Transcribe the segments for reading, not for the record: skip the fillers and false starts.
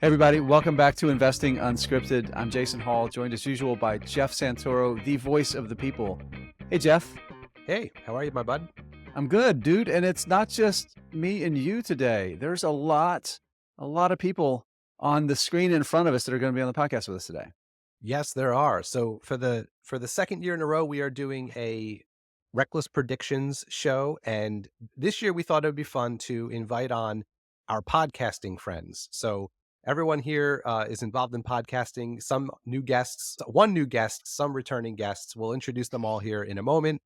Hey everybody, welcome back to Investing Unscripted. I'm Jason Hall, joined as usual by Jeff Santoro, the voice of the people. Hey Jeff. Hey, how are you, my bud? I'm good, dude. And it's not just me and you today. There's a lot of people on the screen in front of us that are going to be on the podcast with us today. Yes, there are. So for the second year in a row, we are doing a Reckless Predictions show. And this year we thought it would be fun to invite on our podcasting friends. So everyone here is involved in podcasting, some new guests, one new guest, some returning guests. We'll introduce them all here in a moment.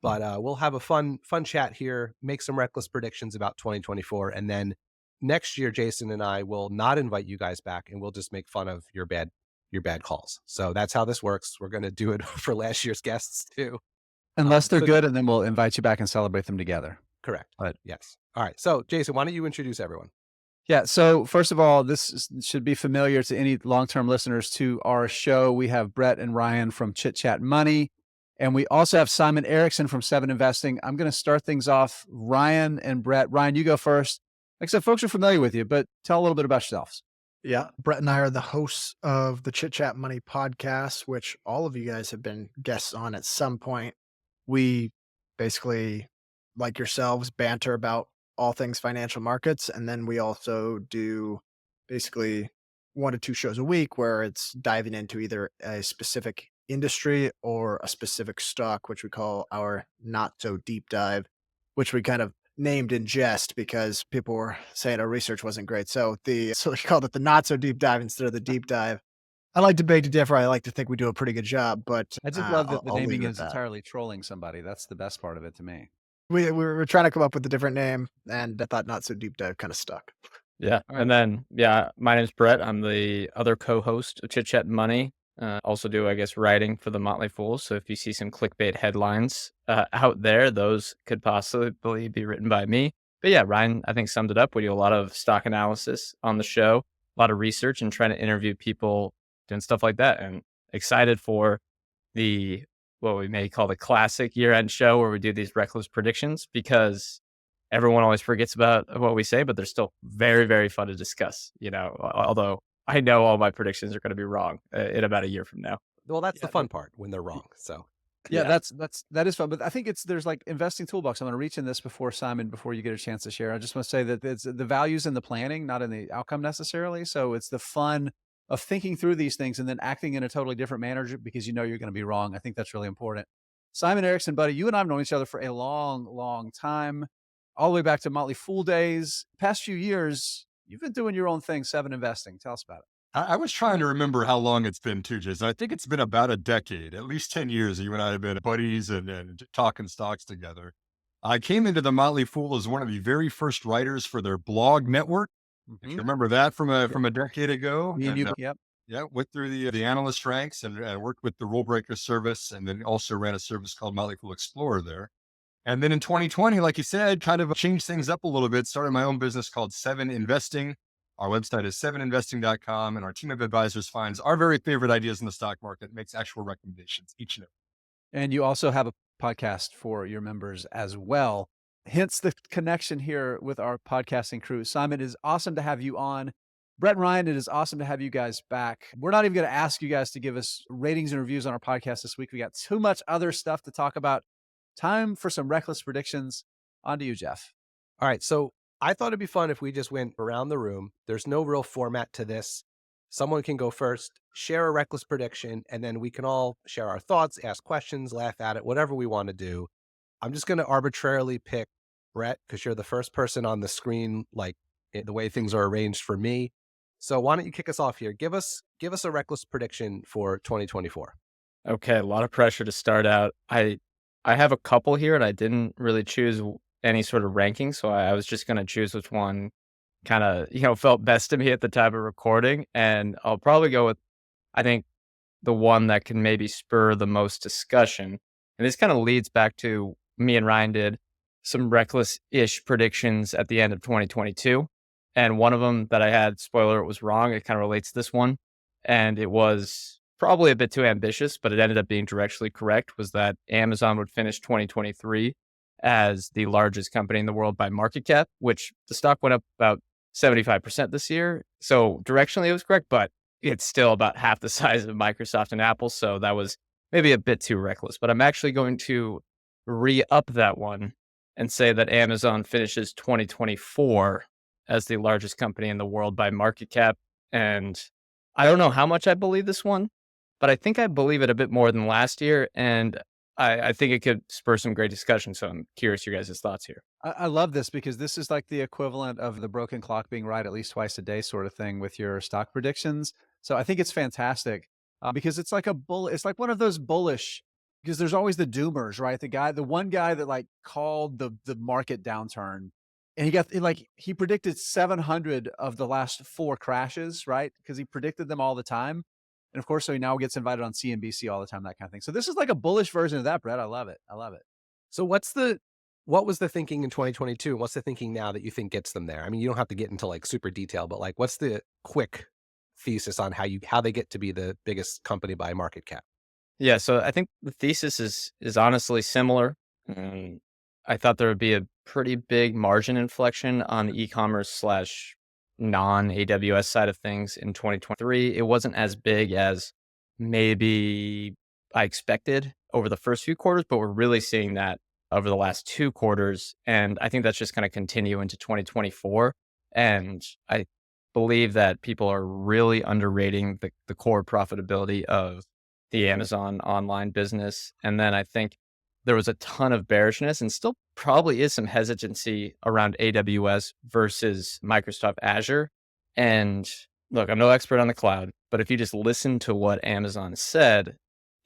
But we'll have a fun chat here, make some reckless predictions about 2024. And then next year, Jason and I will not invite you guys back and we'll just make fun of your bad calls. So that's how this works. We're going to do it for last year's guests too. Unless they're good, and then we'll invite you back and celebrate them together. Correct. But yes. All right. So Jason, why don't you introduce everyone? Yeah. So first of all, should be familiar to any long-term listeners to our show. We have Brett and Ryan from Chit Chat Money. And we also have Simon Erickson from 7 Investing. I'm going to start things off. Ryan and Brett. Ryan, you go first. Like I said, folks are familiar with you, but tell a little bit about yourselves. Yeah. Brett and I are the hosts of the Chit Chat Money podcast, which all of you guys have been guests on at some point. We basically, like yourselves, banter about all things financial markets. And then we also do basically 1 to 2 shows a week where it's diving into either a specific industry or a specific stock, which we call our not so deep dive, which we kind of named in jest because people were saying our research wasn't great. So we called it the not so deep dive instead of the deep dive. I like to beg to differ. I like to think we do a pretty good job, but I just love that the I'll naming leave it is at that. entirely trolling somebody. That's the best part of it to me. We were trying to come up with a different name, and I thought not so deep dive kind of stuck. Yeah. All right. And then, my name's Brett. I'm the other co-host of Chit Chat Money. Also do, I guess, writing for the Motley Fool. So if you see some clickbait headlines out there, those could possibly be written by me. But yeah, Ryan, I think summed it up. We do a lot of stock analysis on the show, a lot of research and trying to interview people doing stuff like that. And excited for what we may call the classic year-end show where we do these reckless predictions because everyone always forgets about what we say, but they're still very, very fun to discuss, although I know all my predictions are going to be wrong in about a year from now. Well, that's the fun part when they're wrong. So Yeah, that is fun. But I think there's like investing toolbox. I'm going to reach in this before you get a chance to share. I just want to say that it's the values in the planning, not in the outcome necessarily. So it's the fun of thinking through these things and then acting in a totally different manner because you know you're going to be wrong. I think that's really important. Simon Erickson, buddy, you and I have known each other for a long, long time, all the way back to Motley Fool days. Past few years, you've been doing your own thing, 7 Investing. Tell us about it. I was trying to remember how long it's been too, Jason. I think it's been about a decade, at least 10 years. You and I have been buddies and talking stocks together. I came into the Motley Fool as one of the very first writers for their blog network. If you remember that from a decade ago. Me and you, yep. Yeah, went through the analyst ranks and worked with the Rule Breaker service, and then also ran a service called Motley Fool Explorer there. And then in 2020, like you said, kind of changed things up a little bit, started my own business called 7 Investing. Our website is 7investing.com, and our team of advisors finds our very favorite ideas in the stock market, makes actual recommendations each and every. And you also have a podcast for your members as well. Hence the connection here with our podcasting crew. Simon, it is awesome to have you on. Brett and Ryan, it is awesome to have you guys back. We're not even going to ask you guys to give us ratings and reviews on our podcast this week. We got too much other stuff to talk about. Time for some reckless predictions. On to you, Jeff. All right. So I thought it'd be fun if we just went around the room. There's no real format to this. Someone can go first, share a reckless prediction, and then we can all share our thoughts, ask questions, laugh at it, whatever we want to do. I'm just going to arbitrarily pick Brett because you're the first person on the screen, like the way things are arranged for me. So why don't you kick us off here? Give us a reckless prediction for 2024. Okay, a lot of pressure to start out. I have a couple here, and I didn't really choose any sort of ranking, so I was just going to choose which one kind of felt best to me at the time of recording, and I'll probably go with I think the one that can maybe spur the most discussion. And this kind of leads back to me and Ryan did some reckless-ish predictions at the end of 2022. And one of them that I had, spoiler, it was wrong. It kind of relates to this one. And it was probably a bit too ambitious, but it ended up being directionally correct, was that Amazon would finish 2023 as the largest company in the world by market cap, which the stock went up about 75% this year. So directionally it was correct, but it's still about half the size of Microsoft and Apple. So that was maybe a bit too reckless, but I'm actually going to re-up that one and say that Amazon finishes 2024 as the largest company in the world by market cap. And I don't know how much I believe this one, but I think I believe it a bit more than last year. And I think it could spur some great discussion. So I'm curious your guys' thoughts here. I love this because this is like the equivalent of the broken clock being right at least twice a day sort of thing with your stock predictions. So I think it's fantastic because it's like it's like one of those bullish, because there's always the doomers, right? The one guy that like called the market downturn, and he predicted 700 of the last 4 crashes, right? Because he predicted them all the time. And of course, so he now gets invited on CNBC all the time, that kind of thing. So this is like a bullish version of that, Brett. I love it. I love it. So what was the thinking in 2022? What's the thinking now that you think gets them there? I mean, you don't have to get into like super detail, but like, what's the quick thesis on how they get to be the biggest company by market cap? Yeah, so I think the thesis is honestly similar. I thought there would be a pretty big margin inflection on the e-commerce slash non-AWS side of things in 2023. It wasn't as big as maybe I expected over the first few quarters, but we're really seeing that over the last 2 quarters. And I think that's just going to continue into 2024. And I believe that people are really underrating the core profitability of the Amazon online business. And then I think there was a ton of bearishness and still probably is some hesitancy around AWS versus Microsoft Azure. And look, I'm no expert on the cloud, but if you just listen to what Amazon said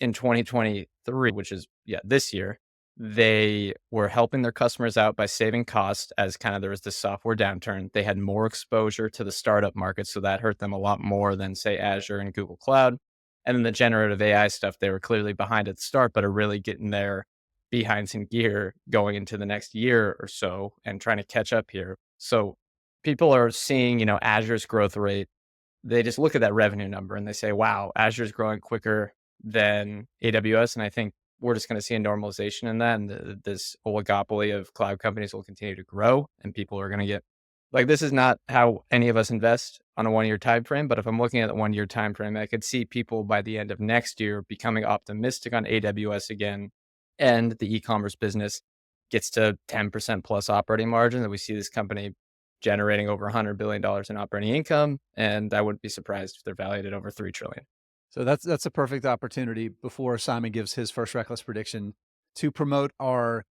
in 2023, which is this year, they were helping their customers out by saving costs as kind of there was this software downturn. They had more exposure to the startup market, so that hurt them a lot more than say Azure and Google Cloud. And then the generative AI stuff, they were clearly behind at the start, but are really getting their behinds in gear going into the next year or so and trying to catch up here. So people are seeing, Azure's growth rate. They just look at that revenue number and they say, wow, Azure's growing quicker than AWS. And I think we're just going to see a normalization in that. And this oligopoly of cloud companies will continue to grow and people are going to get like, this is not how any of us invest on a 1-year time frame. But if I'm looking at the 1-year time frame, I could see people by the end of next year becoming optimistic on AWS again. And the e-commerce business gets to 10% plus operating margin, that we see this company generating over $100 billion in operating income. And I wouldn't be surprised if they're valued at over $3 trillion. So that's a perfect opportunity before Simon gives his first reckless prediction to promote our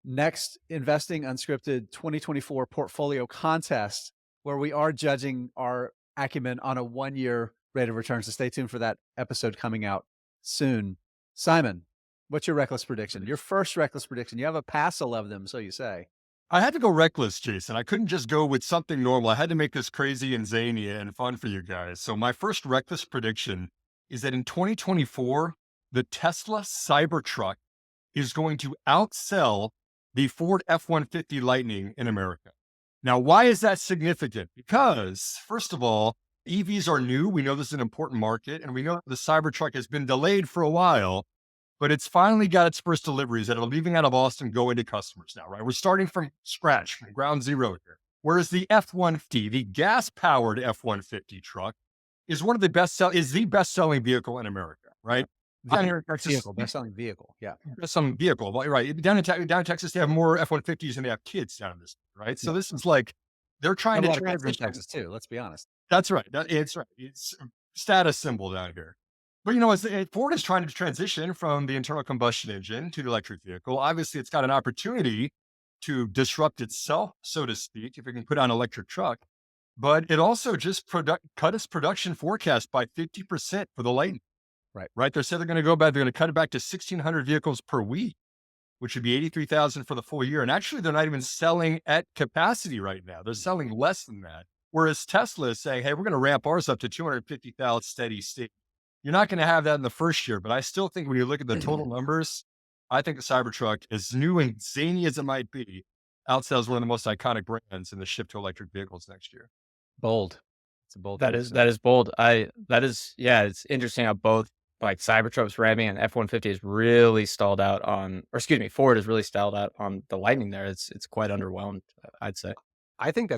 next Investing Unscripted 2024 portfolio contest, where we are judging our acumen on a 1-year rate of return. So stay tuned for that episode coming out soon. Simon, what's your reckless prediction? Your first reckless prediction. You have a passel of them, so you say. I had to go reckless, Jason. I couldn't just go with something normal. I had to make this crazy and zany and fun for you guys. So my first reckless prediction is that in 2024, the Tesla Cybertruck is going to outsell the Ford F-150 Lightning in America. Now, why is that significant? Because, first of all, EVs are new. We know this is an important market, and we know the Cybertruck has been delayed for a while, but it's finally got its first deliveries that are leaving out of Austin, going to customers now, right? We're starting from scratch, from ground zero here. Whereas the F-150, the gas-powered F-150 truck, is the best-selling vehicle in America, right? Down here in Texas, Best-selling vehicle. Yeah. Best-selling vehicle, right? Down in Texas, they have more F-150s than they have kids down in this, right? So this is like, they're trying to transition. Texas too, let's be honest. That's right. It's right. It's a status symbol down here. But Ford is trying to transition from the internal combustion engine to the electric vehicle. Obviously, it's got an opportunity to disrupt itself, so to speak, if it can put on an electric truck. But it also just cut its production forecast by 50% for the Lightning. Right. They said they're going to cut it back to 1,600 vehicles per week, which would be 83,000 for the full year. And actually, they're not even selling at capacity right now. They're selling less than that. Whereas Tesla is saying, hey, we're going to ramp ours up to 250,000 steady state. You're not going to have that in the first year, but I still think when you look at the total numbers, I think the Cybertruck, as new and zany as it might be, outsells one of the most iconic brands in the shift to electric vehicles next year. Bold. It's a bold. That is bold. It's interesting how both like Cybertruck's ramping and F-150 is really stalled out on, Ford is really stalled out on the Lightning there. It's quite underwhelmed, I'd say. I think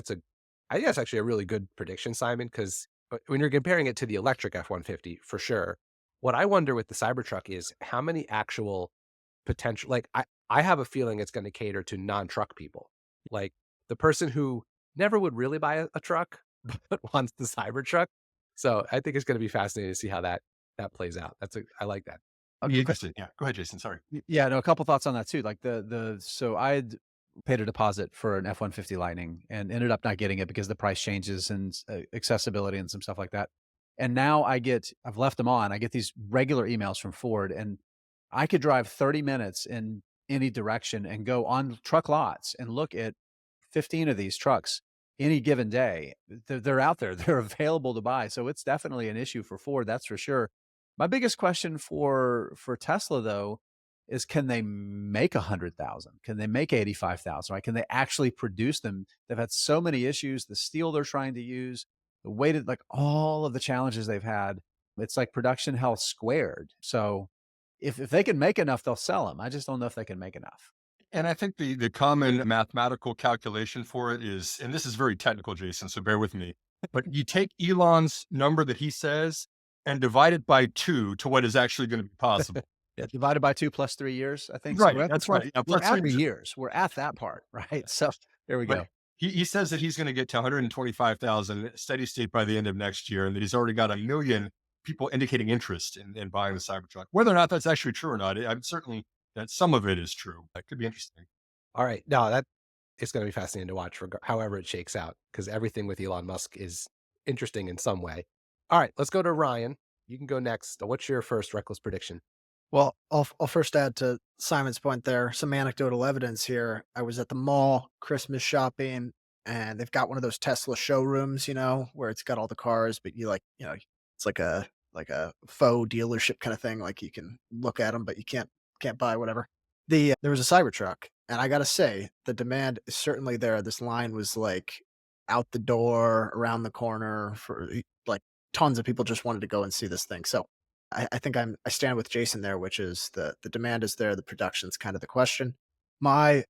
I think that's actually a really good prediction, Simon, because when you're comparing it to the electric F-150, for sure, what I wonder with the Cybertruck is how many actual potential, like I have a feeling it's going to cater to non-truck people, like the person who never would really buy a truck, but wants the Cybertruck. So I think it's going to be fascinating to see how that plays out. I like that. Be interesting. Yeah. Go ahead, Jason. Sorry. Yeah, no, a couple thoughts on that too. Like so I had paid a deposit for an F-150 Lightning and ended up not getting it because the price changes and accessibility and some stuff like that. And now I've left them on. I get these regular emails from Ford, and I could drive 30 minutes in any direction and go on truck lots and look at 15 of these trucks any given day. They're out there. They're available to buy. So it's definitely an issue for Ford. That's for sure. My biggest question for Tesla though is, can they make 100,000? Can they make 85,000? Right? Can they actually produce them? They've had so many issues. The steel they're trying to use, the weighted, like all of the challenges they've had. It's like production hell squared. So if they can make enough, they'll sell them. I just don't know if they can make enough. And I think the common mathematical calculation for it is, and this is very technical, Jason, so bear with me, but you take Elon's number that he says and divide it by 2 to what is actually going to be possible. Yeah, divided by 2 plus 3 years, I think. Right, So that's right. Yeah, we're plus at 3 3 years. We're at that part, right? So there we go. But he says that he's going to get to 125,000 steady state by the end of next year, and that he's already got 1 million people indicating interest in buying the Cybertruck. Whether or not that's actually true or not, I'm certainly that some of it is true. That could be interesting. All right. No, that it's going to be fascinating to watch however it shakes out, because everything with Elon Musk is interesting in some way. All right, let's go to Ryan. You can go next. What's your first reckless prediction? Well, I'll first add to Simon's point there some anecdotal evidence here. I was at the mall Christmas shopping, and they've got one of those Tesla showrooms, where it's got all the cars, but it's like a faux dealership kind of thing. Like you can look at them, but you can't buy whatever. There was a Cybertruck, and I gotta say the demand is certainly there. This line was like out the door, around the corner for like tons of people just wanted to go and see this thing. So I think I stand with Jason there, which is the demand is there, the production's kind of the question. My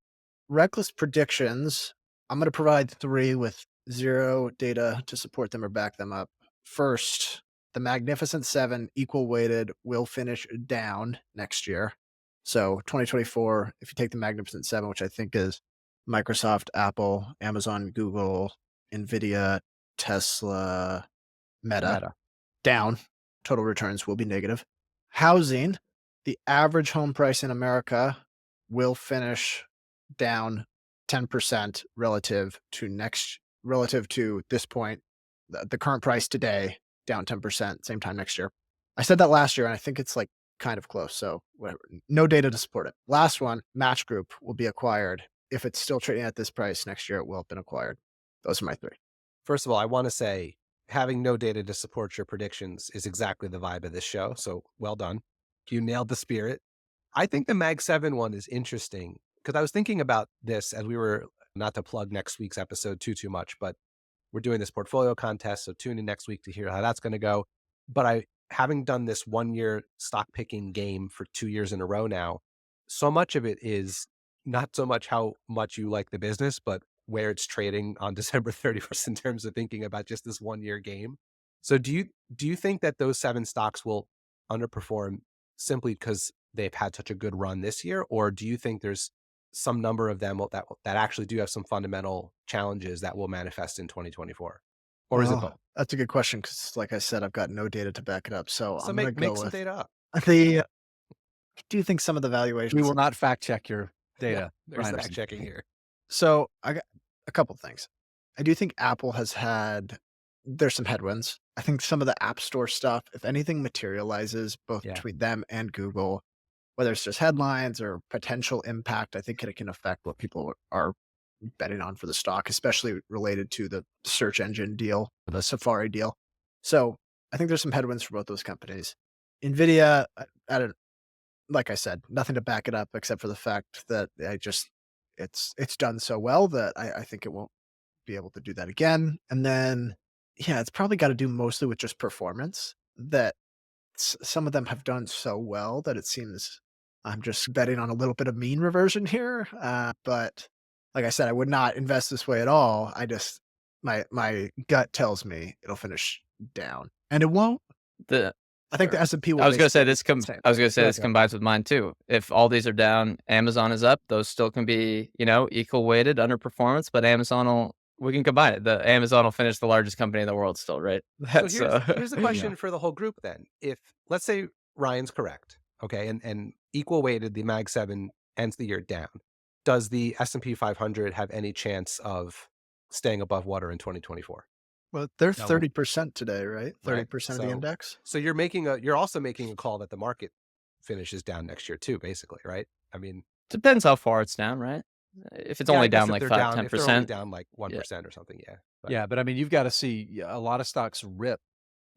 reckless predictions, I'm going to provide 3 with 0 data to support them or back them up. First, the Magnificent 7 equal weighted will finish down next year. So 2024, if you take the Magnificent 7, which I think is Microsoft, Apple, Amazon, Google, NVIDIA, Tesla, Meta. Down. Total returns will be negative. Housing, the average home price in America will finish down 10% relative to this point. The current price today, down 10%, same time next year. I said that last year, and I think it's like kind of close. So whatever. No data to support it. Last one, Match Group will be acquired. If it's still trading at this price next year, it will have been acquired. Those are my 3. First of all, I want to say having no data to support your predictions is exactly the vibe of this show. So well done. You nailed the spirit. I think the Mag 7 one is interesting because I was thinking about this as we were, not to plug next week's episode too much, but we're doing this portfolio contest. So tune in next week to hear how that's going to go. But having done this 1-year stock picking game for 2 years in a row now, so much of it is not so much how much you like the business, but where it's trading on December 31st in terms of thinking about just this 1-year game. So do you think that those 7 stocks will underperform simply because they've had such a good run this year? Or do you think there's some number of them that actually do have some fundamental challenges that will manifest in 2024? Or is it both? That's a good question because, like I said, I've got no data to back it up. So I'm going to make go some with data up. I do think some of the valuations. We will not fact check your data. There's fact checking here. So I got a couple things. I do think Apple there's some headwinds. I think some of the App Store stuff, if anything materializes both between them and Google, whether it's just headlines or potential impact, I think it can affect what people are betting on for the stock, especially related to the search engine deal, the Safari deal. So I think there's some headwinds for both those companies. NVIDIA, like I said, nothing to back it up except for the fact that it's done so well that I think it won't be able to do that again. And then, it's probably got to do mostly with just performance, that some of them have done so well that it seems I'm just betting on a little bit of mean reversion here. But like I said, I would not invest this way at all. my gut tells me it'll finish down, and it won't. The I think the S&P will. I was gonna say basically this. same. I was gonna say Go this ahead. combines with mine too. If all these are down, Amazon is up. Those still can be, equal weighted underperformance, but we can combine it. The Amazon will finish the largest company in the world still, right? So That's here's the question for the whole group then. If, let's say Ryan's correct, okay, and equal weighted, the Mag 7 ends the year down, does the S&P 500 have any chance of staying above water in 2024? Well, they're No. 30% today, right? Right. 30% of the So- index. So you're also making a call that the market finishes down next year too, basically, right? I mean, depends how far it's down, right? If it's yeah, only I guess down if like they're 5, down, if they're only 10%. down like 1% or something, yeah. But- Yeah, but I mean, you've got to see a lot of stocks rip,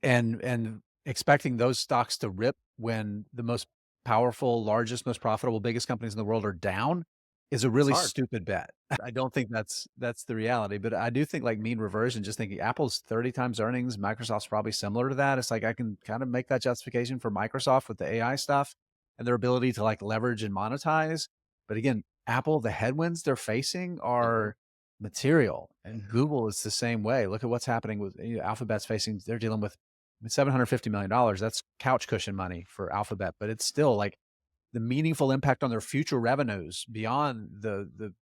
and expecting those stocks to rip when the most powerful, largest, most profitable, biggest companies in the world are down is a really hard. stupid bet. I don't think that's the reality, but I do think like mean reversion, just thinking Apple's 30 times earnings, Microsoft's probably similar to that. It's like I can kind of make that justification for Microsoft with the AI stuff and their ability to like leverage and monetize. But again, Apple, the headwinds they're facing are material, and Google is the same way. Look at what's happening with Alphabet's facing, they're dealing with $750 million. That's couch cushion money for Alphabet, but it's still like the meaningful impact on their future revenues beyond the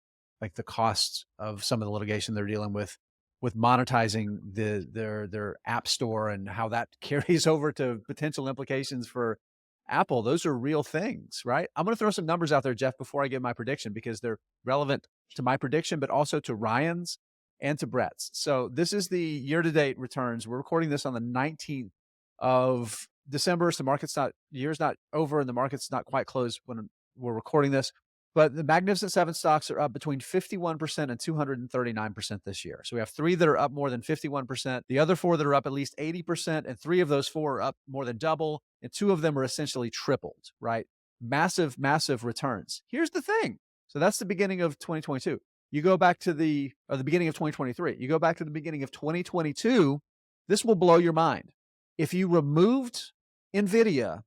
costs of some of the litigation they're dealing with monetizing their app store and how that carries over to potential implications for Apple. Those are real things, right? I'm going to throw some numbers out there, Jeff, before I give my prediction, because they're relevant to my prediction, but also to Ryan's and to Brett's. So this is the year-to-date returns. We're recording this on the 19th of December. So the year's not over and the market's not quite closed when we're recording this. But the Magnificent Seven stocks are up between 51% and 239% this year. So we have 3 that are up more than 51%, the other 4 that are up at least 80%, and 3 of those 4 are up more than double, and 2 of them are essentially tripled, right? Massive, massive returns. Here's the thing. So that's the beginning of 2022. You go back to the beginning of 2023. You go back to the beginning of 2022, this will blow your mind. If you removed NVIDIA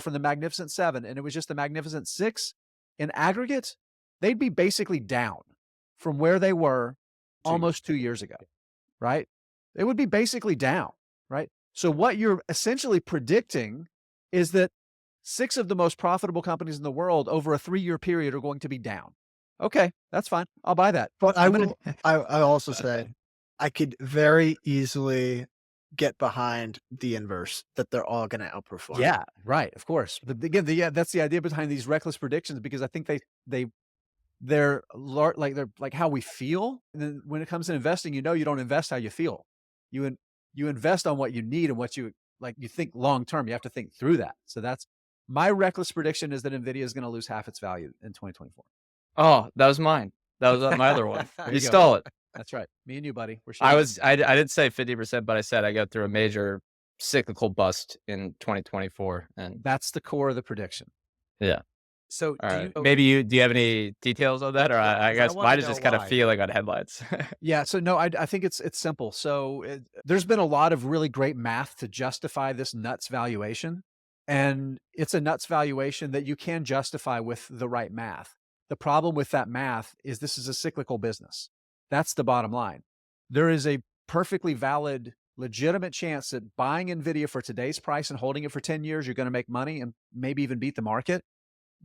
from the Magnificent Seven and it was just the Magnificent Six, in aggregate, they'd be basically down from where they were almost 2 years ago, right? They would be basically down, right? So what you're essentially predicting is that 6 of the most profitable companies in the world over a 3-year period are going to be down. Okay, that's fine. I'll buy that. But I also say I could very easily get behind the inverse, that they're all going to outperform. Yeah, right. Of course. That's the idea behind these reckless predictions, because I think they're like how we feel. And then when it comes to investing, you don't invest how you feel. You invest on what you need and what you think long term. You have to think through that. So that's my reckless prediction, is that NVIDIA is going to lose half its value in 2024. Oh, that was mine. That was my other one. There You you go. stole it. That's right. Me and you, buddy. We're I sharing. didn't say 50%, but I said I go through a major cyclical bust in 2024, and That's the core of the prediction. yeah. So All do right. you, Maybe do you have any details on that, or Yeah, 'cause I I guess wanna mine is know just kind of why. feeling on headlines. Yeah. So no, I think it's simple. So there's been a lot of really great math to justify this nuts valuation. And it's a nuts valuation that you can justify with the right math. The problem with that math is this is a cyclical business. That's the bottom line. There is a perfectly valid, legitimate chance that buying NVIDIA for today's price and holding it for 10 years, you're going to make money and maybe even beat the market,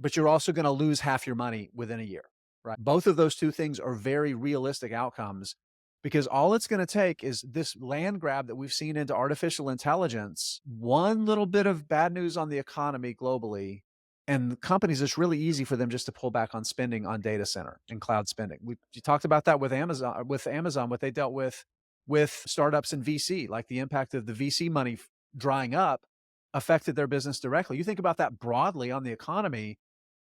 but you're also going to lose half your money within a year, right? Both of those two things are very realistic outcomes, because all it's going to take is this land grab that we've seen into artificial intelligence, one little bit of bad news on the economy globally, and the companies, it's really easy for them just to pull back on spending on data center and cloud spending. You talked about that with Amazon, what they dealt with startups and VC, like the impact of the VC money drying up affected their business directly. You think about that broadly on the economy,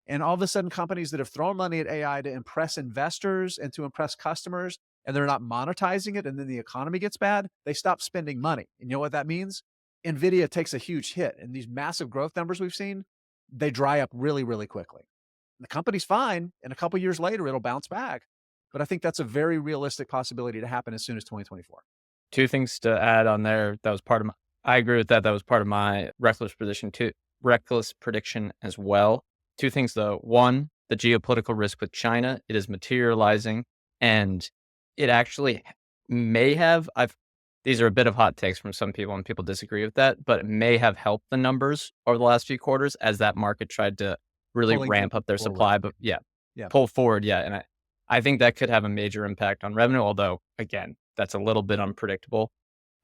and all of a sudden companies that have thrown money at AI to impress investors and to impress customers, and they're not monetizing it, and then the economy gets bad, they stop spending money. And you know what that means? NVIDIA takes a huge hit, and these massive growth numbers we've seen, they dry up really, really quickly. The company's fine, and a couple years later, it'll bounce back. But I think that's a very realistic possibility to happen as soon as 2024. 2 things to add on there. That was part of I agree with that. That was part of my reckless prediction as well. 2 things though. 1, the geopolitical risk with China, it is materializing, and it actually may have, these are a bit of hot takes from some people and people disagree with that, but it may have helped the numbers over the last few quarters as that market tried to really Pulling ramp up their forward. supply. But yeah, Yeah. pull forward. Yeah. And I think that could have a major impact on revenue, although again, that's a little bit unpredictable.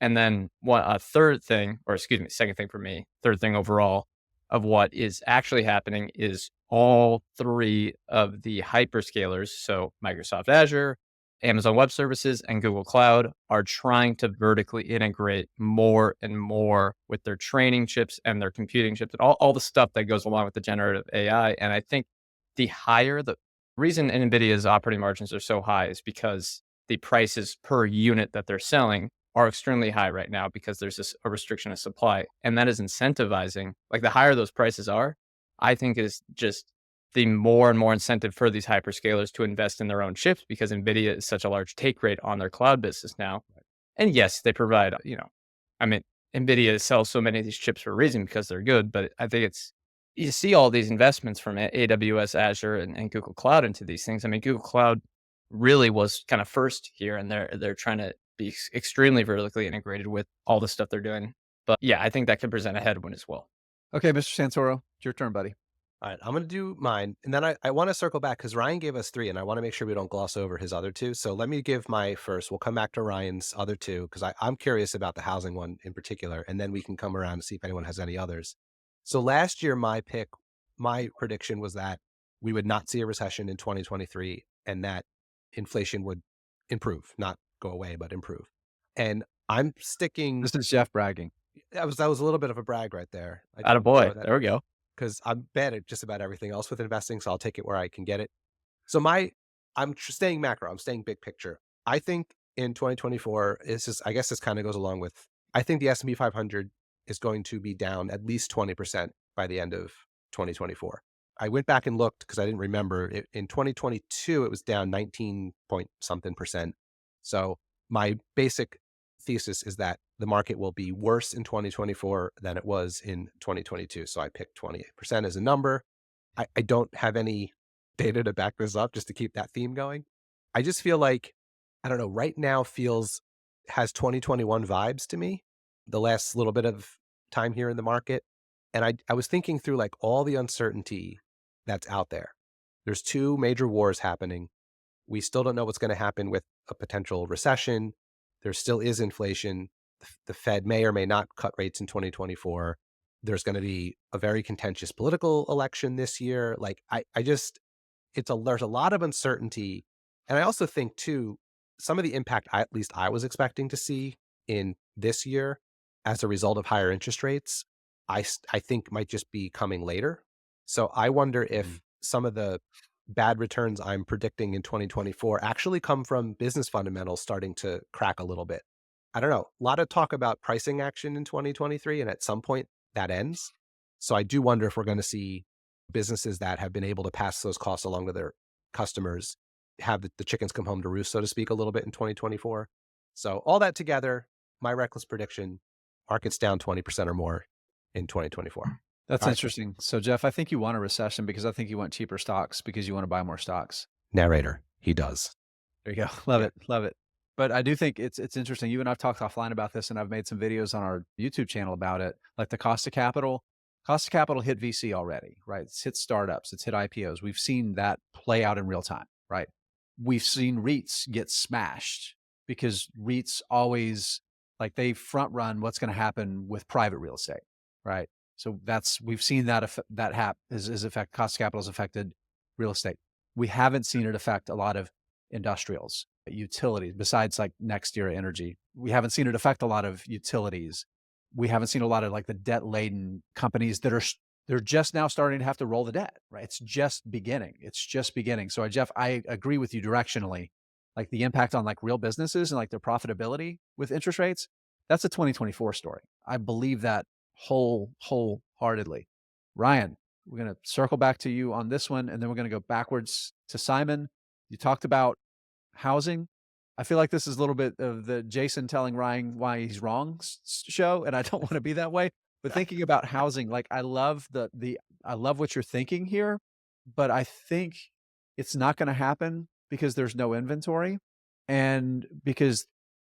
And then a third thing, or excuse me, second thing for me, third thing overall of what is actually happening is all three of the hyperscalers, so Microsoft Azure, Amazon Web Services, and Google Cloud, are trying to vertically integrate more and more with their training chips and their computing chips and all the stuff that goes along with the generative AI. And I think the reason NVIDIA's operating margins are so high is because the prices per unit that they're selling are extremely high right now because there's a restriction of supply. And that is incentivizing, like the higher those prices are, I think is just the more and more incentive for these hyperscalers to invest in their own chips because NVIDIA is such a large take rate on their cloud business now. And yes, they provide, I mean, NVIDIA sells so many of these chips for a reason because they're good, but I think you see all these investments from AWS, Azure, and Google Cloud into these things. I mean, Google Cloud really was kind of first here, and they're trying to be extremely vertically integrated with all the stuff they're doing. But yeah, I think that could present a headwind as well. Okay, Mr. Santoro, it's your turn, buddy. All right, I'm going to do mine. And then I want to circle back because Ryan gave us 3, and I want to make sure we don't gloss over his other 2. So let me give my first. We'll come back to Ryan's other 2 because I'm curious about the housing one in particular, and then we can come around and see if anyone has any others. So last year, my prediction was that we would not see a recession in 2023 and that inflation would improve, not go away, but improve. And I'm sticking. This is Jeff bragging. That was a little bit of a brag right there. Attaboy. There we go. Because I'm bad at just about everything else with investing, so I'll take it where I can get it. So I'm staying macro. I'm staying big picture. I think in 2024, I guess this kind of goes along with, I think the S&P 500 is going to be down at least 20% by the end of 2024. I went back and looked because I didn't remember. In 2022, it was down 19 point something percent. So my basic thesis is that the market will be worse in 2024 than it was in 2022. So I picked 28% as a number. I don't have any data to back this up just to keep that theme going. I just feel like, I don't know, right now has 2021 vibes to me, the last little bit of time here in the market. And I was thinking through like all the uncertainty that's out there. There's 2 major wars happening. We still don't know what's going to happen with a potential recession. There still is inflation. The Fed may or may not cut rates in 2024. There's going to be a very contentious political election this year. Like there's a lot of uncertainty. And I also think too, some of the impact at least I was expecting to see in this year as a result of higher interest rates, I think might just be coming later. So I wonder if some of the bad returns I'm predicting in 2024 actually come from business fundamentals starting to crack a little bit. I don't know, a lot of talk about pricing action in 2023, and at some point that ends. So I do wonder if we're going to see businesses that have been able to pass those costs along to their customers have the chickens come home to roost, so to speak, a little bit in 2024. So all that together, my reckless prediction, market's down 20% or more in 2024. That's All right. interesting. So, Jeff, I think you want a recession because I think you want cheaper stocks because you want to buy more stocks. Narrator, he does. There you go. Love it. Love it. But I do think it's interesting. You and I've talked offline about this, and I've made some videos on our YouTube channel about it. Like the cost of capital. Cost of capital hit VC already, right? It's hit startups. It's hit IPOs. We've seen that play out in real time, right? We've seen REITs get smashed because REITs always, like, they front run what's going to happen with private real estate, right? So we've seen that affect cost of capital has affected real estate. We haven't seen it affect a lot of industrials, utilities, besides like NextEra Energy. We haven't seen it affect a lot of utilities. We haven't seen a lot of like the debt laden companies they're just now starting to have to roll the debt, right? It's just beginning. So Jeff, I agree with you directionally. Like the impact on like real businesses and like their profitability with interest rates, that's a 2024 story. I believe that wholeheartedly. Ryan, we're going to circle back to you on this one, and then we're going to go backwards to Simon. You talked about housing. I feel like this is a little bit of the Jason telling Ryan why he's wrong show, and I don't want to be that way. But thinking about housing, like I love I love what you're thinking here, but I think it's not going to happen because there's no inventory, and because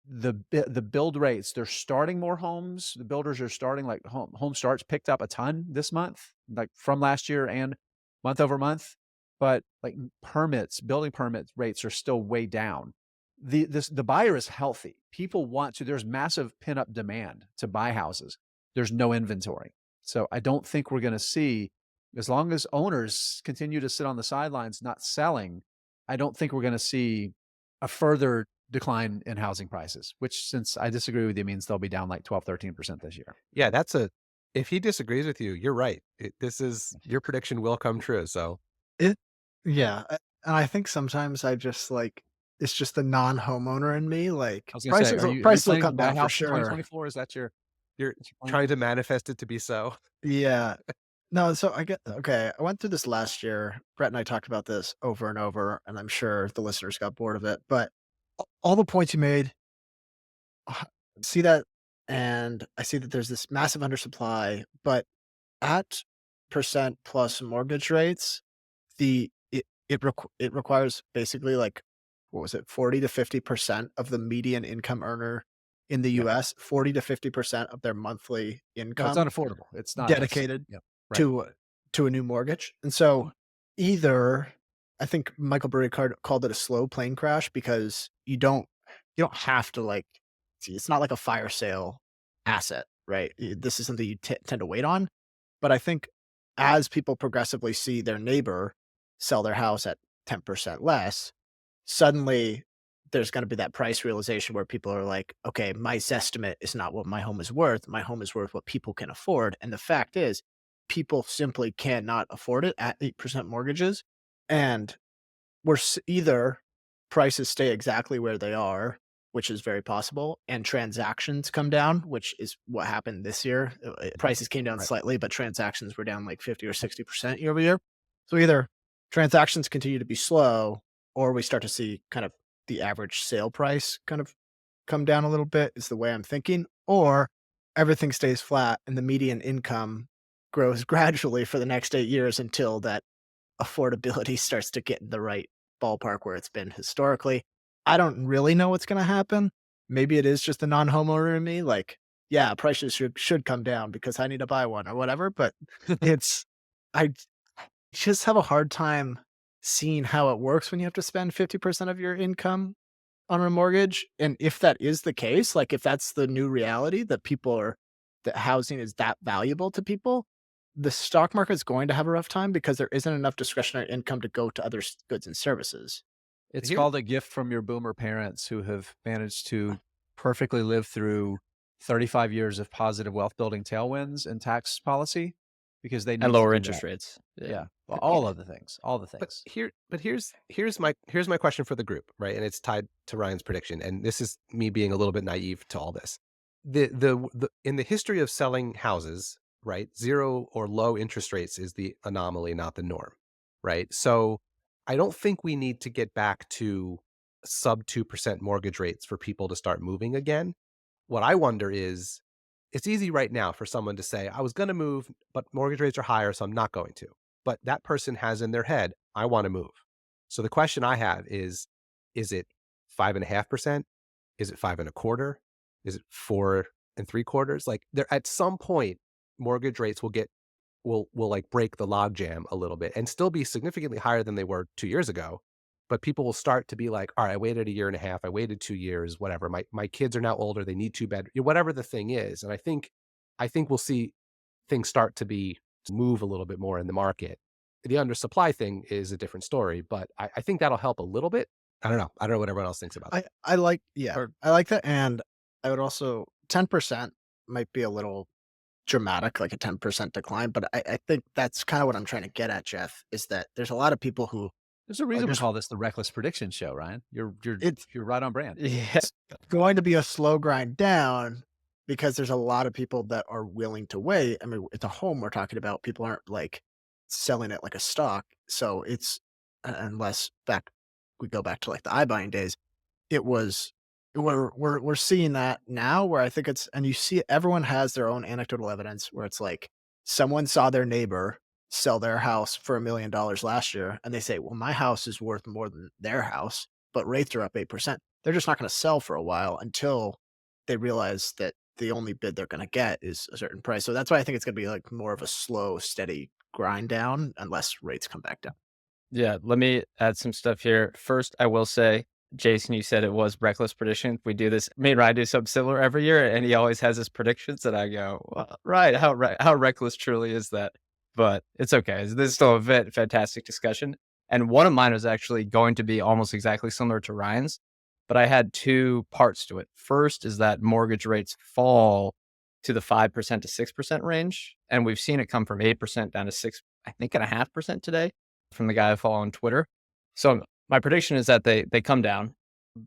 the build rates, they're starting more homes. The builders are starting, like, home starts picked up a ton this month, like from last year and month over month. But like building permit rates are still way down. The buyer is healthy. People want to, there's massive pin up demand to buy houses. There's no inventory. So I don't think we're going to see, as long as owners continue to sit on the sidelines not selling, I don't think we're going to see a further decline in housing prices, which, since I disagree with you, means they'll be down like 12, 13% this year. Yeah, if he disagrees with you, you're right. Your prediction will come true. So It yeah, and I think sometimes I just, like, it's just the non-homeowner in me, like, I was going to say, are you prices will planning to come buy a down for house in sure. 2024? Is that you're that's your plan? trying to manifest it to be so. Yeah. No, so okay, I went through this last year. Brett and I talked about this over and over, and I'm sure the listeners got bored of it, but all the points you made, uh, see that, and I see that there's this massive undersupply, but at percent plus mortgage rates, it requires basically, like, what was it, 40 to 50% of the median income earner in the Yeah. US, 40 to 50% of their monthly No, it's income unaffordable. It's not. dedicated Yeah. Right. to a new mortgage. And so either, I think Michael Burry called it a slow plane crash, because you don't have to, like, see, it's not like a fire sale asset, right? This is something you tend to wait on. But I think as people progressively see their neighbor sell their house at 10% less, suddenly there's going to be that price realization where people are like, okay, my Zestimate is not what my home is worth. My home is worth what people can afford. And the fact is, people simply cannot afford it at 8% mortgages. And either prices stay exactly where they are, which is very possible, and transactions come down, which is what happened this year. Prices came down Right. slightly, but transactions were down like 50 or 60% year over year. So either transactions continue to be slow, or we start to see kind of the average sale price kind of come down a little bit, is the way I'm thinking, or everything stays flat and the median income grows gradually for the next 8 years until that affordability starts to get in the right ballpark where it's been historically. I don't really know what's going to happen. Maybe it is just the non-homeowner in me, like, yeah, prices should come down because I need to buy one or whatever. But it's, I just have a hard time seeing how it works when you have to spend 50% of your income on a mortgage. And if that is the case, like, if that's the new reality, that housing is that valuable to people, the stock market is going to have a rough time because there isn't enough discretionary income to go to other goods and services. It's Here called a gift from your boomer parents who have managed to perfectly live through 35 years of positive wealth building tailwinds and tax policy, because they And need to lower do interest that. rates. Yeah. Well, But all of the things, all the but things. here's my question for the group, right? And it's tied to Ryan's prediction. And this is me being a little bit naive to all this. The in the history of selling houses, right? Zero or low interest rates is the anomaly, not the norm, right? So I don't think we need to get back to sub 2% mortgage rates for people to start moving again. What I wonder is, it's easy right now for someone to say, I was going to move, but mortgage rates are higher, so I'm not going to. But that person has in their head, I want to move. So the question I have is it 5.5%? Is it 5.25? Is it 4.75? Like, there, at some point, mortgage rates will like break the logjam a little bit and still be significantly higher than they were 2 years ago. But people will start to be like, all right, I waited a year and a half, I waited 2 years, whatever. My kids are now older, they need 2 bed, whatever the thing is. And I think we'll see things start to move a little bit more in the market. The undersupply thing is a different story, but I think that'll help a little bit. I don't know. I don't know what everyone else thinks about that. I like, yeah, Or I like that. And I would also, 10% might be a little dramatic, like a 10% decline. But I think that's kind of what I'm trying to get at, Jeff, is that there's a lot of people who There's a are reason we just, call this the reckless prediction show, Ryan. it's You're right on brand. Yeah. going to be a slow grind down because there's a lot of people that are willing to wait. I mean, it's a home we're talking about. People aren't like selling it like a stock. So it's, unless we go back to like the iBuying days, it was, we're seeing that now, where I think it's, and you see everyone has their own anecdotal evidence where it's like someone saw their neighbor sell their house for $1 million last year, and they say, well, my house is worth more than their house, but rates are up 8%. they're just not going to sell for a while until they realize that the only bid they're going to get is a certain price. So that's why I think it's going to be like more of a slow, steady grind down unless rates come back down. Yeah, let me add some stuff here. First, I will say, Jason, you said it was reckless prediction. We do this. Me and Ryan do something similar every year, and he always has his predictions, and I go, well, right, how reckless truly is that? But it's okay. This is still a fantastic discussion. And one of mine was actually going to be almost exactly similar to Ryan's, but I had two parts to it. First is that mortgage rates fall to the 5% to 6% range, and we've seen it come from 8% down to 6, I think, 0.5% today from the guy I follow on Twitter. So my prediction is that they come down,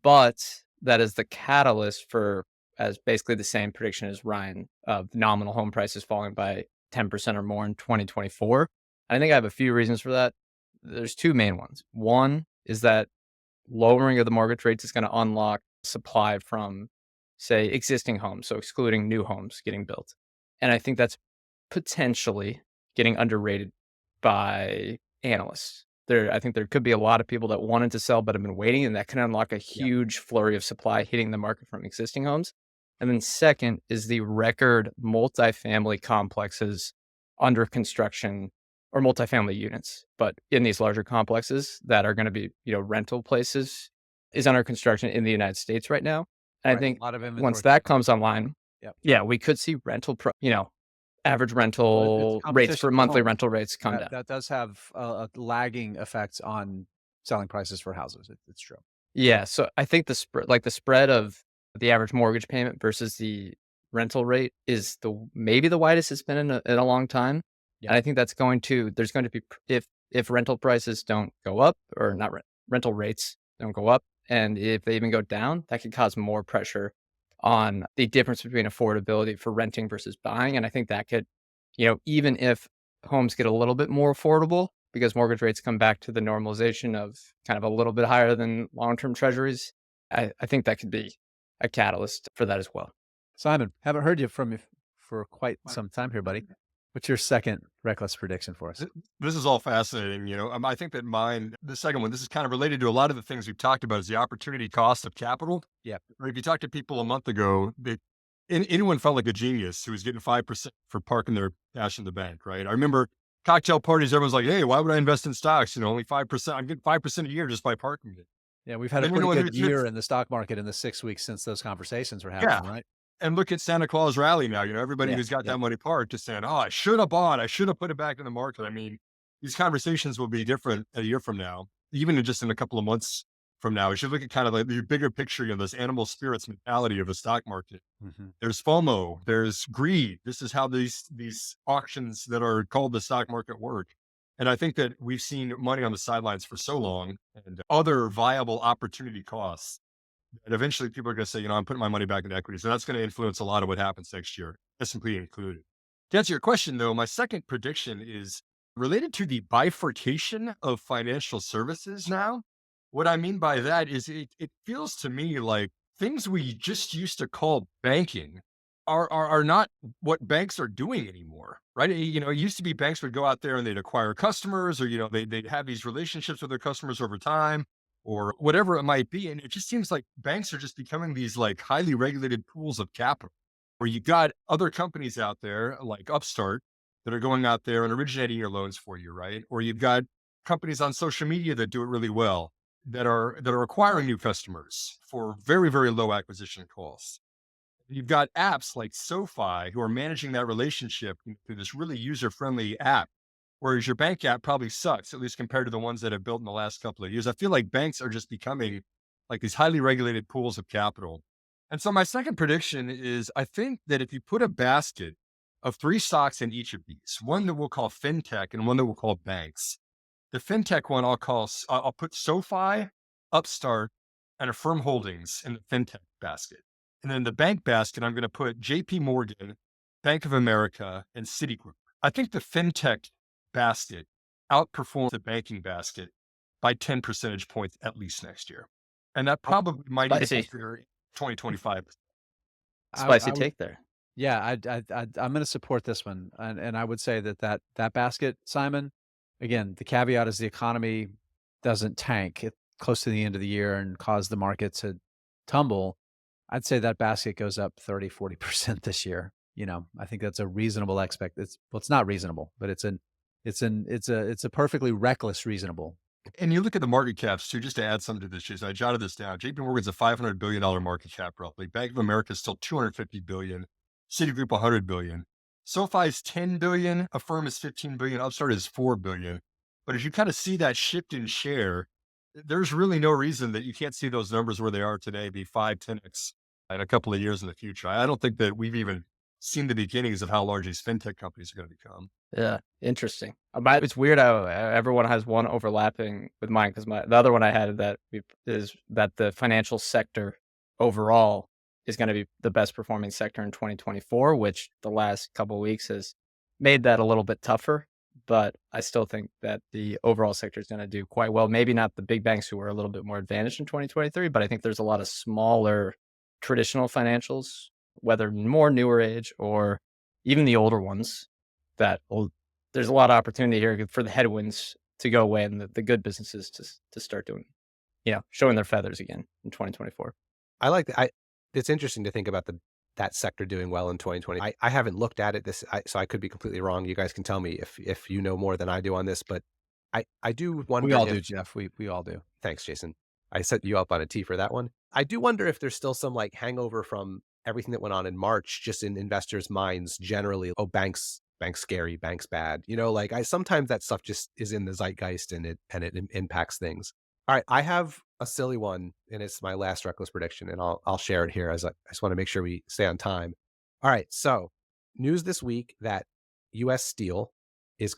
but that is the catalyst for, as basically the same prediction as Ryan, of nominal home prices falling by 10% or more in 2024. I think I have a few reasons for that. There's two main ones. One is that lowering of the mortgage rates is going to unlock supply from, say, existing homes, so excluding new homes getting built. And I think that's potentially getting underrated by analysts. I think there could be a lot of people that wanted to sell but have been waiting, and that can unlock a huge flurry of supply hitting the market from existing homes. And then second is the record multifamily complexes under construction, or multifamily units, but in these larger complexes that are going to be, rental places, is under construction in the United States right now. And I think a lot of inventory once that comes online, we could see average rental rates for monthly rental rates come down. That does have a lagging effect on selling prices for houses. It's true. Yeah. So I think the spread of the average mortgage payment versus the rental rate is maybe the widest it's been in a long time. Yeah. And I think there's going to be, if rental prices don't go up, or not rental rates don't go up, and if they even go down, that could cause more pressure on the difference between affordability for renting versus buying. And I think that could, even if homes get a little bit more affordable because mortgage rates come back to the normalization of kind of a little bit higher than long-term treasuries, I think that could be a catalyst for that as well. Simon, haven't heard from you for quite some time here, buddy. What's your second reckless prediction for us? This is all fascinating. I think that the second one, this is kind of related to a lot of the things we've talked about, is the opportunity cost of capital. Yeah. If you talk to people a month ago, anyone felt like a genius who was getting 5% for parking their cash in the bank, right? I remember cocktail parties, everyone's like, hey, why would I invest in stocks? Only 5%. I'm getting 5% a year just by parking it. Yeah, we've had a pretty good year in the stock market in the 6 weeks since those conversations were happening, right? And look at Santa Claus rally now. Everybody who's got that money parked is saying, oh, I should have bought. I should have put it back in the market. I mean, these conversations will be different a year from now, even just in a couple of months from now. You should look at kind of like the bigger picture, this animal spirits mentality of the stock market. Mm-hmm. There's FOMO. There's greed. This is how these auctions that are called the stock market work. And I think that we've seen money on the sidelines for so long, and other viable opportunity costs, and eventually people are going to say, I'm putting my money back into equities. And that's going to influence a lot of what happens next year, S&P included. To answer your question, though, my second prediction is related to the bifurcation of financial services now. What I mean by that is it feels to me like things we just used to call banking are not what banks are doing anymore, right? It used to be banks would go out there and they'd acquire customers, or, they'd have these relationships with their customers over time, or whatever it might be. And it just seems like banks are just becoming these like highly regulated pools of capital, where you got other companies out there like Upstart that are going out there and originating your loans for you, right? Or you've got companies on social media that do it really well, that are acquiring new customers for very, very low acquisition costs. You've got apps like SOFI who are managing that relationship through this really user-friendly app, whereas your bank app probably sucks, at least compared to the ones that have built in the last couple of years. I feel like banks are just becoming like these highly regulated pools of capital. And so my second prediction is, I think that if you put a basket of 3 stocks in each of these, one that we'll call fintech and one that we'll call banks. The fintech one I'll put SoFi, Upstart, and Affirm Holdings in the fintech basket. And then the bank basket, I'm going to put JP Morgan, Bank of America, and Citigroup. I think the fintech basket outperforms the banking basket by 10 percentage points at least next year. And that probably might even be 2025. Spicy take there. Yeah, I'm going to support this one. And I would say that basket, Simon, again, the caveat is the economy doesn't tank close to the end of the year and cause the market to tumble, I'd say that basket goes up 30, 40% this year. I think that's a reasonable it's not reasonable, but it's a perfectly reckless reasonable. And you look at the market caps too, just to add something to this, Jason, I jotted this down. JP Morgan's a $500 billion market cap roughly. Bank of America is still $250 billion. Citigroup, $100 billion. SoFi is $10 billion. Affirm is $15 billion. Upstart is $4 billion. But as you kind of see that shift in share, there's really no reason that you can't see those numbers where they are today be 5, 10x in a couple of years in the future. I don't think that we've even seen the beginnings of how large these fintech companies are going to become. Yeah, interesting. It's weird how everyone has one overlapping with mine, because the other one I had is that the financial sector overall is going to be the best performing sector in 2024, which the last couple of weeks has made that a little bit tougher. But I still think that the overall sector is going to do quite well. Maybe not the big banks who are a little bit more advantaged in 2023, but I think there's a lot of smaller traditional financials, whether more newer age or even the older ones, there's a lot of opportunity here for the headwinds to go away and the good businesses to start doing, showing their feathers again in 2024. I like that. It's interesting to think about that sector doing well in 2020. I haven't looked at it so I could be completely wrong. You guys can tell me if you know more than I do on this, but I do wonder. We all do, Jeff. We all do. Thanks, Jason. I set you up on a tee for that one. I do wonder if there's still some hangover from everything that went on in March, just in investors' minds generally. Oh, banks scary, banks bad. Sometimes that stuff just is in the zeitgeist and it impacts things. All right, I have a silly one, and it's my last reckless prediction, and I'll share it here as I just want to make sure we stay on time. All right, so news this week that U.S. Steel is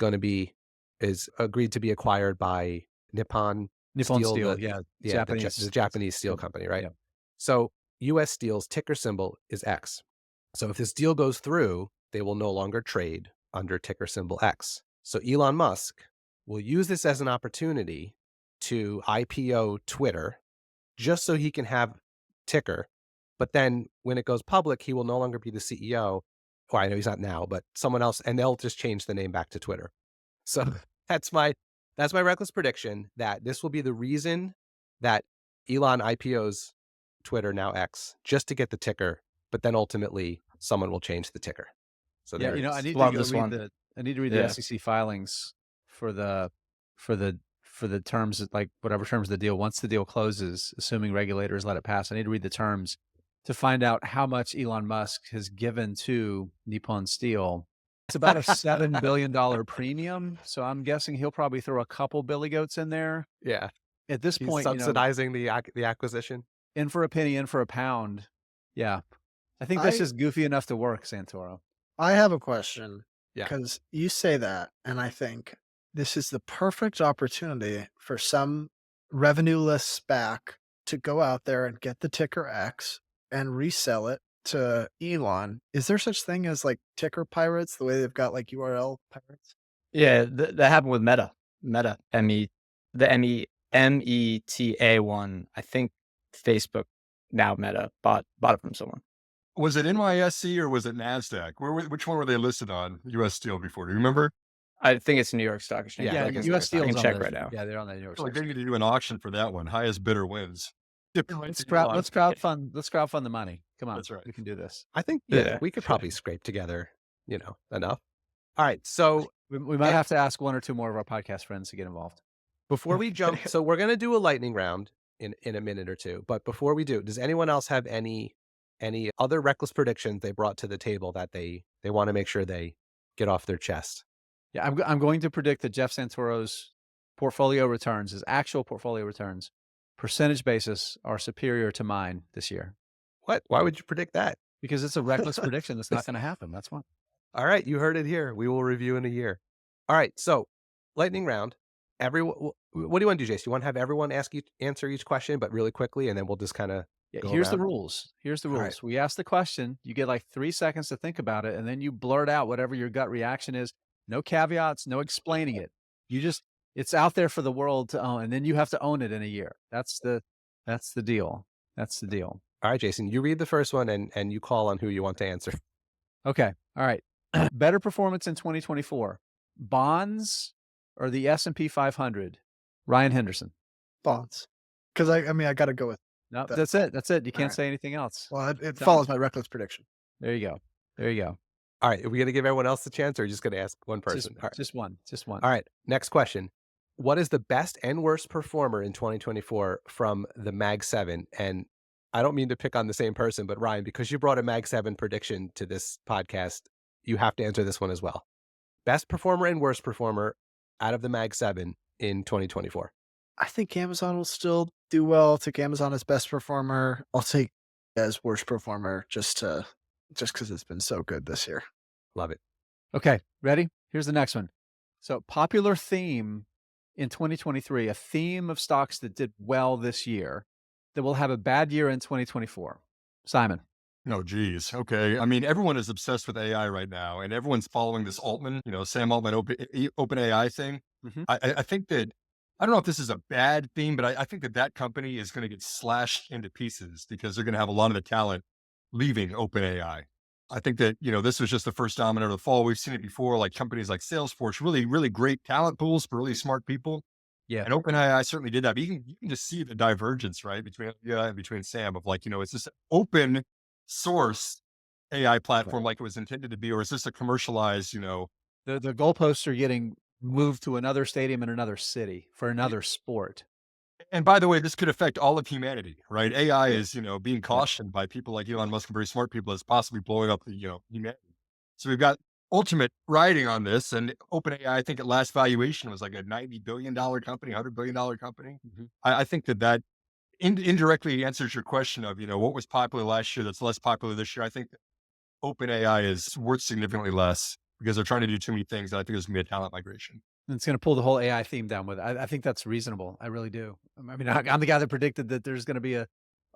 agreed to be acquired by Nippon Steel, the Japanese steel company, right? Yeah. So U.S. Steel's ticker symbol is X. So if this deal goes through, they will no longer trade under ticker symbol X. So Elon Musk will use this as an opportunity to IPO Twitter just so he can have ticker. But then when it goes public, he will no longer be the CEO. Well, I know he's not now, but someone else, and they'll just change the name back to Twitter. So that's my reckless prediction, that this will be the reason that Elon IPOs Twitter, now X, just to get the ticker, but then ultimately someone will change the ticker. So yeah, I need to read the SEC filings for the terms, like whatever terms of the deal. Once the deal closes, assuming regulators let it pass, I need to read the terms to find out how much Elon Musk has given to Nippon Steel. It's about a $7 billion premium. So I'm guessing he'll probably throw a couple billy goats in there. Yeah. At this point, subsidizing the acquisition. In for a penny, in for a pound. Yeah. I think that's just goofy enough to work, Santoro. I have a question. Yeah. Because you say that, and I think this is the perfect opportunity for some revenue-less SPAC to go out there and get the ticker X and resell it to Elon. Is there such thing as ticker pirates, the way they've got URL pirates? Yeah, that happened with Meta, the META one. I think Facebook, now Meta, bought it from someone. Was it NYSE or was it NASDAQ? Which one were they listed on? U.S. Steel before? Do you remember? I think it's New York Stock Exchange. Yeah, U.S. Steel. I can check right now. Yeah, they're on the New York Stock Exchange. They need to do an auction for that one. Highest bidder wins. Let's crowdfund the money. Come on, that's right. We can do this. I think we could probably scrape together, enough. All right, so we might have to ask one or two more of our podcast friends to get involved before we jump. So we're going to do a lightning round in a minute or two, but before we do, does anyone else have any other reckless predictions they brought to the table that they want to make sure they get off their chest? Yeah, I'm going to predict that Jeff Santoro's portfolio returns, his actual portfolio returns, percentage basis, are superior to mine this year. What? Why would you predict that? Because it's a reckless prediction that's not going to happen. That's why. All right, you heard it here. We will review in a year. All right, so lightning round. What do you want to do, Jason? You want to have everyone answer each question, but really quickly, and then we'll just kind of here's the rules. Here's the rules. Right. We ask the question. You get 3 seconds to think about it, and then you blurt out whatever your gut reaction is. No caveats, no explaining it. It's out there for the world to own, and then you have to own it in a year. That's the deal. That's the deal. All right, Jason, you read the first one and you call on who you want to answer. Okay. All right. Better performance in 2024. Bonds or the S&P 500? Ryan Henderson. Bonds. Because I got to go with No, That- that's it. That's it. You can't right. say anything else. Well, it Tell follows my reckless prediction. There you go. There you go. All right. Are we going to give everyone else the chance, or are you just going to ask one person? All right. Just one. Just one. All right. Next question. What is the best and worst performer in 2024 from the Mag 7? And I don't mean to pick on the same person, but Ryan, because you brought a Mag 7 prediction to this podcast, you have to answer this one as well. Best performer and worst performer out of the Mag 7 in 2024. I think Amazon will still do well. I'll take Amazon as best performer. I'll take as worst performer just because it's been so good this year. Love it. Okay. Ready? Here's the next one. So popular theme in 2023, a theme of stocks that did well this year that will have a bad year in 2024. Simon. No, geez. Okay. I mean, everyone is obsessed with AI right now, and everyone's following this Altman, Sam Altman open AI thing. Mhm. I think that, I don't know if this is a bad theme, but I think that company is going to get slashed into pieces because they're going to have a lot of the talent leaving OpenAI. I think that, this was just the first domino of the fall. We've seen it before, like companies like Salesforce, really, really great talent pools for really smart people. Yeah. And OpenAI certainly did that. But you can just see the divergence, right, between AI and between Sam of like, it's this open source AI platform like it was intended to be, or is this a commercialized, The goalposts are getting moved to another stadium in another city for another sport. And by the way, this could affect all of humanity, right? AI is, being cautioned by people like Elon Musk and very smart people as possibly blowing up the, humanity. So we've got ultimate riding on this, and OpenAI, I think at last valuation was like a $90 billion company, $100 billion company. Mhm. I think that indirectly answers your question of, what was popular last year that's less popular this year. I think that OpenAI is worth significantly less because they're trying to do too many things. And I think there's going to be a talent migration. And it's going to pull the whole AI theme down with it. I think that's reasonable. I really do. I mean, I'm the guy that predicted that there's going to be a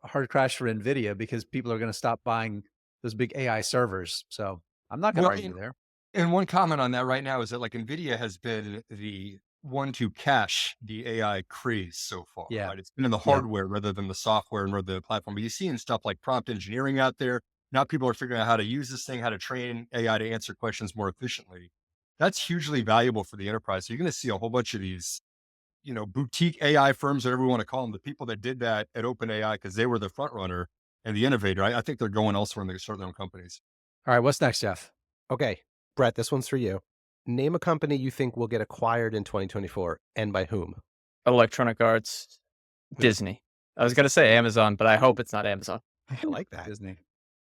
hard crash for NVIDIA because people are going to stop buying those big AI servers. So I'm not going to argue there. And one comment on that right now is that like NVIDIA has been the one to cache the AI craze so far. Yeah. Right? It's been in the hardware rather than the software and rather than the platform. But you see in stuff like prompt engineering out there, now people are figuring out how to use this thing, how to train AI to answer questions more efficiently. That's hugely valuable for the enterprise. So you're going to see a whole bunch of these, boutique AI firms, whatever we want to call them, the people that did that at OpenAI because they were the front runner and the innovator. I think they're going elsewhere and they start their own companies. All right. What's next, Jeff? Okay. Brett, this one's for you. Name a company you think will get acquired in 2024 and by whom? Electronic Arts, Disney. I was going to say Amazon, but I hope it's not Amazon. I like that. Disney.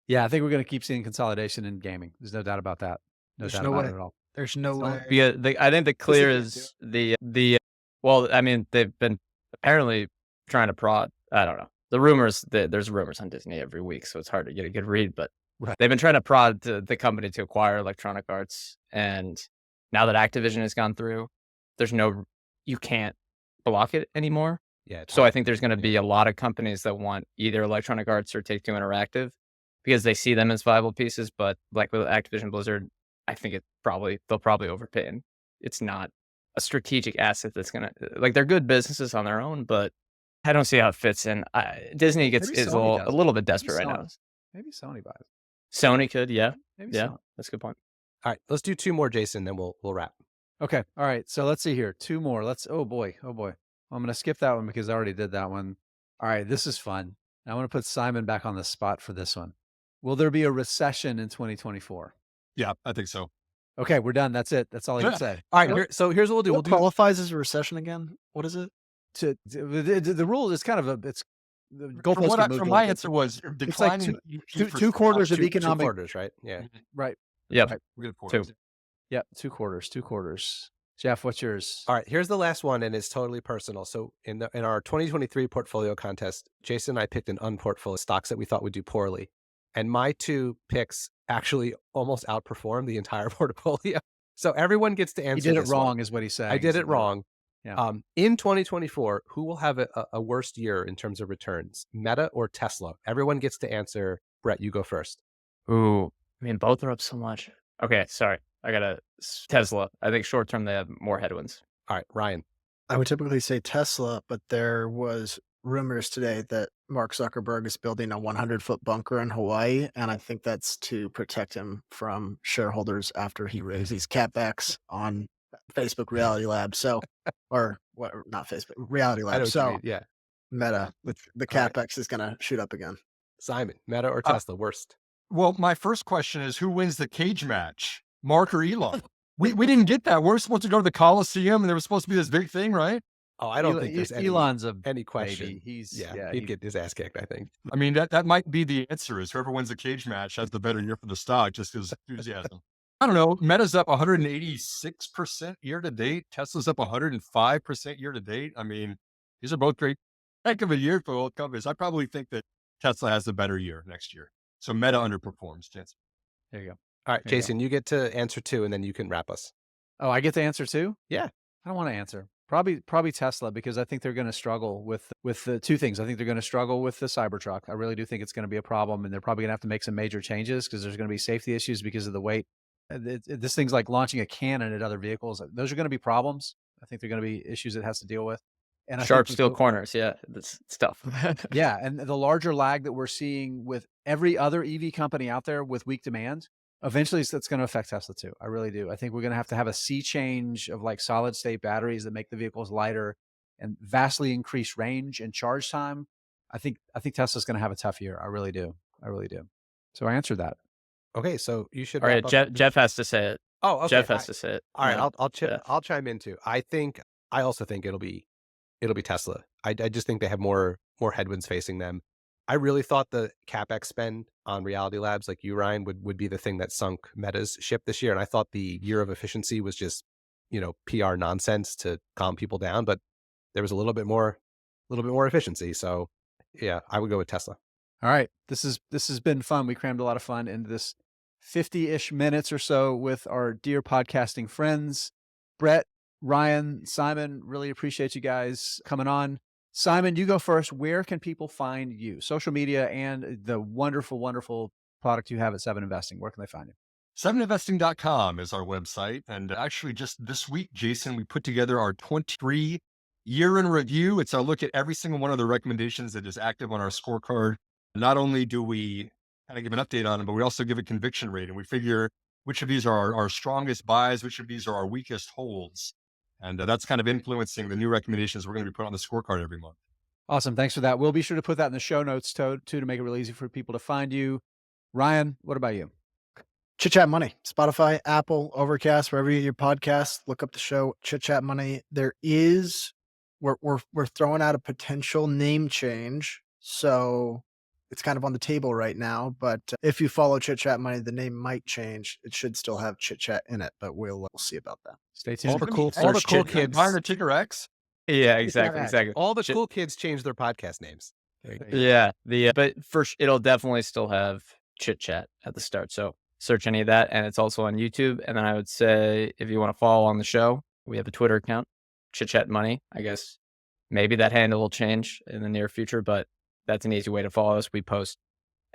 Yeah, I think we're going to keep seeing consolidation in gaming. There's no doubt about that. There's doubt no about way. it at all. There's no way. Yeah, I think the clear is well, I mean, they've been apparently trying to prod. I don't know. The rumors, there's rumors on Disney every week, so it's hard to get a good read, but they've been trying to prod the company to acquire Electronic Arts. And now that Activision has gone through, you can't block it anymore. Yeah. So I think there's going to be a lot of companies that want either Electronic Arts or Take-Two Interactive because they see them as viable pieces. But like with Activision Blizzard, I think they'll probably overpay. And it's not a strategic asset that's going to, they're good businesses on their own, but I don't see how it fits in. Disney is a little bit desperate right now. Maybe Sony buys. Sony could, yeah. Maybe Yeah, Sony. that's a good point. All right, let's do two more, Jason, then we'll wrap. Okay. All right. So let's see here. Two more. Oh boy. I'm going to skip that one because I already did that one. All right. This is fun. I want to put Simon back on the spot for this one. Will there be a recession in 2024? Yeah, I think so. Okay. We're done. That's it. That's all I can say. All right. So here's what we'll do. What qualifies as a recession again? What is it? The rule is kind of the goalpost. From my answer was declining. Like two quarters of economic. 2 quarters, right? Yeah. Right. Yep. Right. We're gonna pour Two. it. Yep. 2 quarters. Jeff, what's yours? All right. Here's the last one, and it's totally personal. So in our 2023 portfolio contest, Jason and I picked an unportfolio stocks that we thought would do poorly, and my 2 picks actually almost outperformed the entire portfolio. So everyone gets to answer. He did it this wrong, one. is what he's saying. I did it wrong. Yeah. In 2024, who will have a worst year in terms of returns, Meta or Tesla? Everyone gets to answer. Brett, you go first. Ooh, I mean, both are up so much. Okay, sorry. I got a Tesla. I think short term they have more headwinds. All right, Ryan. I would typically say Tesla, but there was rumors today that Mark Zuckerberg is building a 100-foot bunker in Hawaii, and I think that's to protect him from shareholders after he raises CapEx on Facebook Reality Lab. So, or what? Not Facebook Reality I know Lab. what you So, mean, yeah. Meta, the All right. CapEx is going to shoot up again. Simon, Meta or Tesla, worst? Well, my first question is, who wins the cage match, Mark or Elon? We didn't get that. We're supposed to go to the Coliseum, and there was supposed to be this big thing, right? Oh, I don't think there's Elon's a any question. baby. He's he'd get his ass kicked, I think. I mean, that might be the answer, is whoever wins the cage match has the better year for the stock, just because enthusiasm. I don't know. Meta's up 186% year to date. Tesla's up 105% year to date. I mean, these are both great. Heck of a year for both companies. I probably think that Tesla has a better year next year. So Meta underperforms. Chance. There you go. All right, There you Jason, you get to answer 2, and then you can wrap us. Oh, I get to answer too? Yeah. I don't want to answer. Probably Tesla, because I think they're going to struggle with the two things. I think they're going to struggle with the Cybertruck. I really do think it's going to be a problem, and they're probably going to have to make some major changes because there's going to be safety issues because of the weight. This thing's like launching a cannon at other vehicles. Those are going to be problems. I think they're going to be issues it has to deal with. And I Sharp think steel corners. Yeah, that's tough. yeah, and the larger lag that we're seeing with every other EV company out there with weak demand, eventually that's going to affect Tesla too. I really do. I think we're going to have a sea change of like solid state batteries that make the vehicles lighter and vastly increase range and charge time. I think Tesla's going to have a tough year. I really do. I really do. So I answered that. Okay, so you should. All right, wrap up. Jeff has to say it. Oh, okay. Jeff has to say it. All right, Yeah. I'll chime in too. I also think it'll be Tesla. I just think they have more headwinds facing them. I really thought the CapEx spend on Reality Labs, like you, Ryan, would be the thing that sunk Meta's ship this year. And I thought the year of efficiency was just, PR nonsense to calm people down. But there was a little bit more efficiency. So yeah, I would go with Tesla. All right. This has been fun. We crammed a lot of fun into this 50-ish minutes or so with our dear podcasting friends. Brett, Ryan, Simon, really appreciate you guys coming on. Simon, you go first. Where can people find you? Social media and the wonderful, wonderful product you have at 7 Investing. Where can they find you? 7investing.com is our website. And actually just this week, Jason, we put together our 23 year in review. It's our look at every single one of the recommendations that is active on our scorecard. Not only do we kind of give an update on them, but we also give a conviction rate, and we figure which of these are our strongest buys, which of these are our weakest holds. And that's kind of influencing the new recommendations we're going to be putting on the scorecard every month. Awesome. Thanks for that. We'll be sure to put that in the show notes too, to make it real easy for people to find you. Ryan, what about you? Chit Chat Money, Spotify, Apple, Overcast, wherever you get your podcasts, look up the show Chit Chat Money. We're throwing out a potential name change. So it's kind of on the table right now, but if you follow Chit Chat Money, the name might change. It should still have Chit Chat in it, but we'll see about that. Stay tuned. All the cool kids. Buying the ticker X. Yeah, exactly. All the cool kids change their podcast names. Yeah, but first it'll definitely still have Chit Chat at the start. So search any of that, and it's also on YouTube. And then I would say if you want to follow on the show, we have a Twitter account, Chit Chat Money. I guess maybe that handle will change in the near future, but that's an easy way to follow us. We post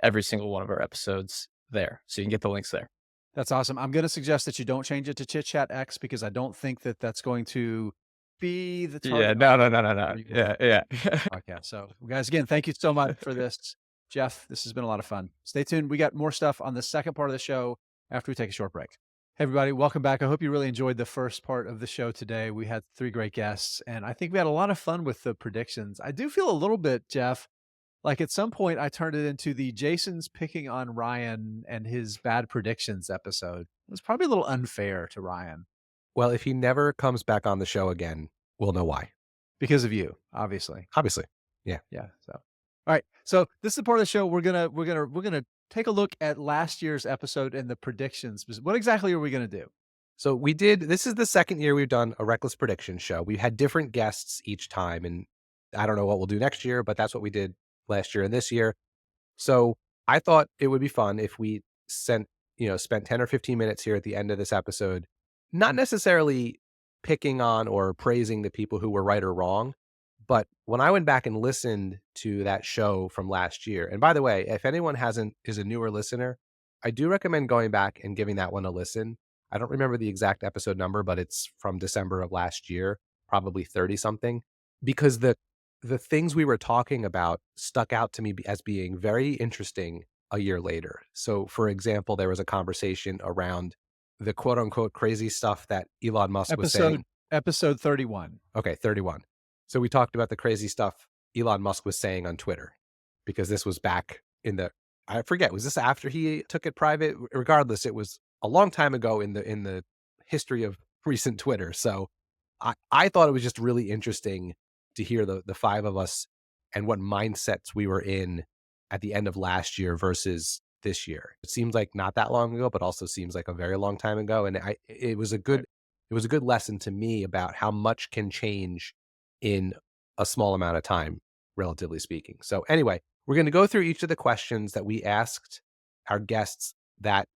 every single one of our episodes there, so you can get the links there. That's awesome. I'm going to suggest that you don't change it to Chit Chat X, because I don't think that that's going to be the target. Yeah, no. Yeah. Okay. So guys, again, thank you so much for this. Jeff, this has been a lot of fun. Stay tuned. We got more stuff on the second part of the show after we take a short break. Hey, everybody, welcome back. I hope you really enjoyed the first part of the show today. We had 3 great guests, and I think we had a lot of fun with the predictions. I do feel a little bit, Jeff, like at some point I turned it into the Jason's picking on Ryan and his bad predictions episode. It was probably a little unfair to Ryan. Well, if he never comes back on the show again, we'll know why. Because of you, obviously. Yeah. So, all right. So this is the part of the show we're gonna take a look at last year's episode and the predictions. What exactly are we gonna do? So this is the second year we've done a reckless prediction show. We had different guests each time, and I don't know what we'll do next year, but that's what we did last year and this year. So I thought it would be fun if we spent 10 or 15 minutes here at the end of this episode, not necessarily picking on or praising the people who were right or wrong. But when I went back and listened to that show from last year, and by the way, if anyone is a newer listener, I do recommend going back and giving that one a listen. I don't remember the exact episode number, but it's from December of last year, probably 30 something, because the things we were talking about stuck out to me as being very interesting a year later. So for example, there was a conversation around the quote unquote crazy stuff that Elon Musk was saying. Episode 31. Okay, 31. So we talked about the crazy stuff Elon Musk was saying on Twitter, because this was back in I forget, was this after he took it private? Regardless, it was a long time ago in the history of recent Twitter. So I thought it was just really interesting to hear the five of us and what mindsets we were in at the end of last year versus this year. It seems like not that long ago, but also seems like a very long time ago. And it was a good lesson to me about how much can change in a small amount of time, relatively speaking. So anyway, we're going to go through each of the questions that we asked our guests that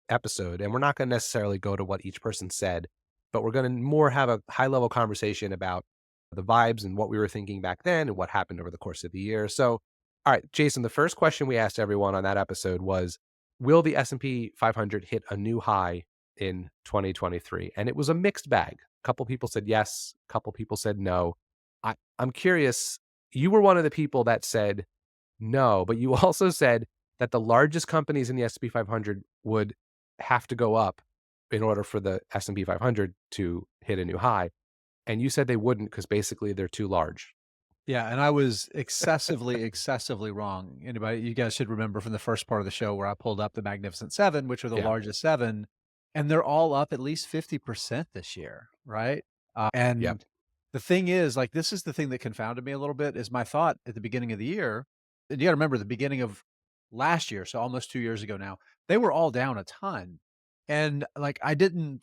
episode, and we're not going to necessarily go to what each person said, but we're going to more have a high level conversation about the vibes and what we were thinking back then and what happened over the course of the year. So, all right, Jason, the first question we asked everyone on that episode was, will the S&P 500 hit a new high in 2023? And it was a mixed bag. A couple people said yes, a couple people said no. I'm curious, you were one of the people that said no, but you also said that the largest companies in the S&P 500 would have to go up in order for the S&P 500 to hit a new high. And you said they wouldn't because basically they're too large. Yeah, and I was excessively wrong. You guys should remember from the first part of the show where I pulled up the Magnificent Seven, which are the largest seven, and they're all up at least 50% this year, right? And the thing is, like, this is the thing that confounded me a little bit, is my thought at the beginning of the year, and you got to remember the beginning of last year, so almost 2 years ago now, they were all down a ton, and like I didn't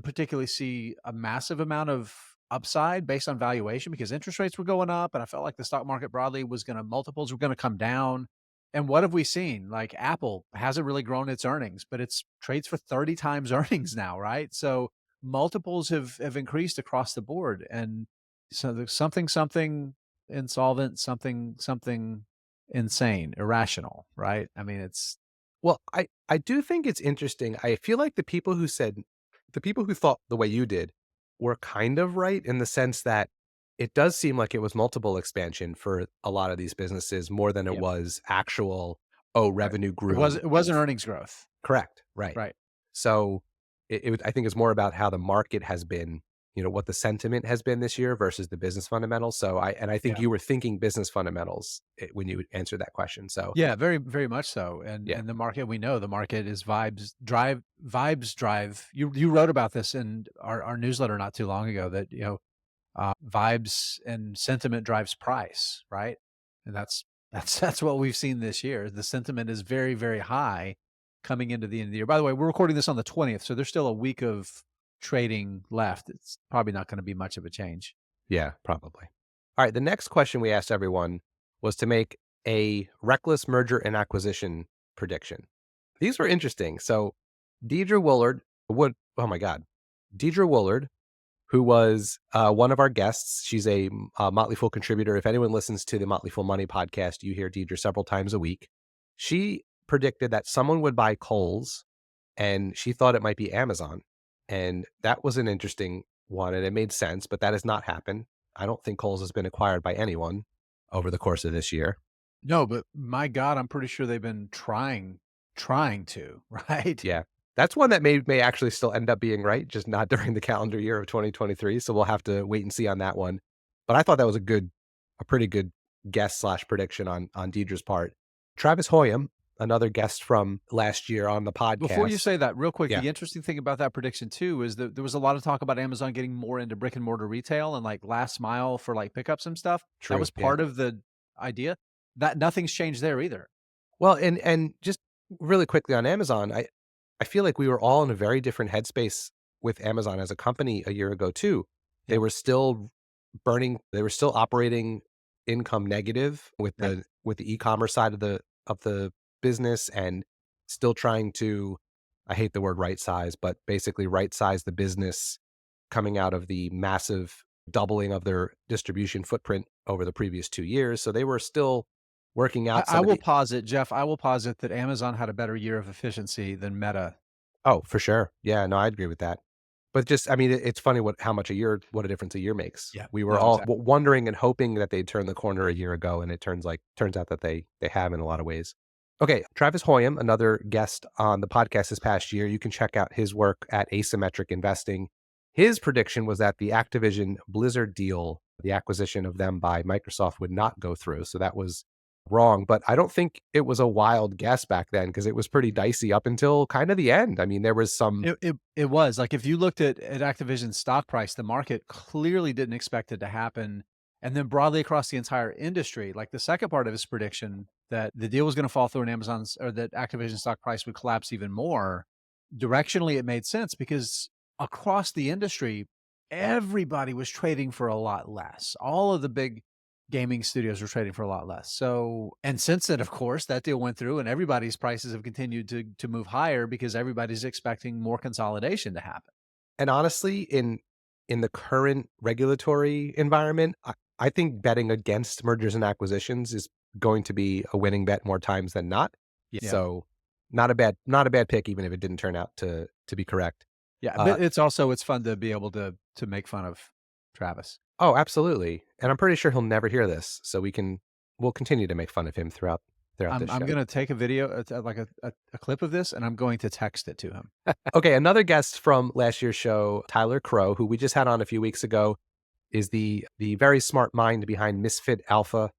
particularly see a massive amount of upside based on valuation because interest rates were going up, and I felt like the stock market broadly multiples were gonna come down. And what have we seen? Like Apple hasn't really grown its earnings, but it's trades for 30 times earnings now, right? So multiples have increased across the board. And so there's something insolvent, something insane, irrational, right? I mean, it's Well, I do think it's interesting. I feel like the people who thought the way you did were kind of right in the sense that it does seem like it was multiple expansion for a lot of these businesses more than it was actual, revenue grew. it wasn't earnings growth. Correct. Right. Right. So I think it's more about how the market has been, what the sentiment has been this year versus the business fundamentals. So I think you were thinking business fundamentals when you answered that question. So yeah, very, very much so. And the market, we know the market is vibes drive. You wrote about this in our newsletter not too long ago that, vibes and sentiment drives price, right? And that's what we've seen this year. The sentiment is very, very high coming into the end of the year. By the way, we're recording this on the 20th, so there's still a week of trading left. It's probably not going to be much of a change. Yeah, probably. All right. The next question we asked everyone was to make a reckless merger and acquisition prediction. These were interesting. So Deidre Woolard, who was one of our guests. She's a Motley Fool contributor. If anyone listens to the Motley Fool Money podcast, you hear Deidre several times a week. She predicted that someone would buy Kohl's, and she thought it might be Amazon. And that was an interesting one, and it made sense, but that has not happened. I don't think Kohl's has been acquired by anyone over the course of this year. No, but my God, I'm pretty sure they've been trying to, right? Yeah. That's one that may actually still end up being right, just not during the calendar year of 2023. So we'll have to wait and see on that one. But I thought that was a pretty good guess / prediction on Deidre's part. Travis Hoyam, another guest from last year on the podcast. Before you say that, real quick, the interesting thing about that prediction too is that there was a lot of talk about Amazon getting more into brick and mortar retail and like last mile for like pickups and stuff. True, that was part of the idea. That nothing's changed there either. Well, and just really quickly on Amazon, I feel like we were all in a very different headspace with Amazon as a company a year ago too. They were still operating income negative with the e-commerce side of the business, and still trying to, I hate the word right size, but basically right size the business coming out of the massive doubling of their distribution footprint over the previous 2 years. So they were still working out. I will posit, Jeff, I will posit that Amazon had a better year of efficiency than Meta. Oh, for sure. Yeah, no, I agree with that. But just, I mean, it's funny what a difference a year makes. Yeah. We were all wondering and hoping that they'd turn the corner a year ago, and it turns out that they have in a lot of ways. Okay, Travis Hoyam, another guest on the podcast this past year. You can check out his work at Asymmetric Investing. His prediction was that the Activision Blizzard deal the acquisition of them by Microsoft would not go through. So that was wrong. But I don't think it was a wild guess back then because it was pretty dicey up until kind of the end. I mean, there was some. It was like, if you looked at Activision's stock price, the market clearly didn't expect it to happen. And then broadly across the entire industry, like the second part of his prediction that the deal was going to fall through and Amazon's, or that Activision stock price would collapse even more, directionally it made sense because across the industry, everybody was trading for a lot less. All of the big gaming studios were trading for a lot less. So, and since then, of course, that deal went through and everybody's prices have continued to move higher because everybody's expecting more consolidation to happen. And honestly, in the current regulatory environment, I think betting against mergers and acquisitions is going to be a winning bet more times than not. Yeah. So not a bad pick, even if it didn't turn out to be correct. Yeah, but it's fun to be able to make fun of Travis. Oh, absolutely. And I'm pretty sure he'll never hear this, so we'll continue to make fun of him throughout this show. I'm going to take a video, like a clip of this, and I'm going to text it to him. Okay, another guest from last year's show, Tyler Crow, who we just had on a few weeks ago, is the very smart mind behind Misfit Alpha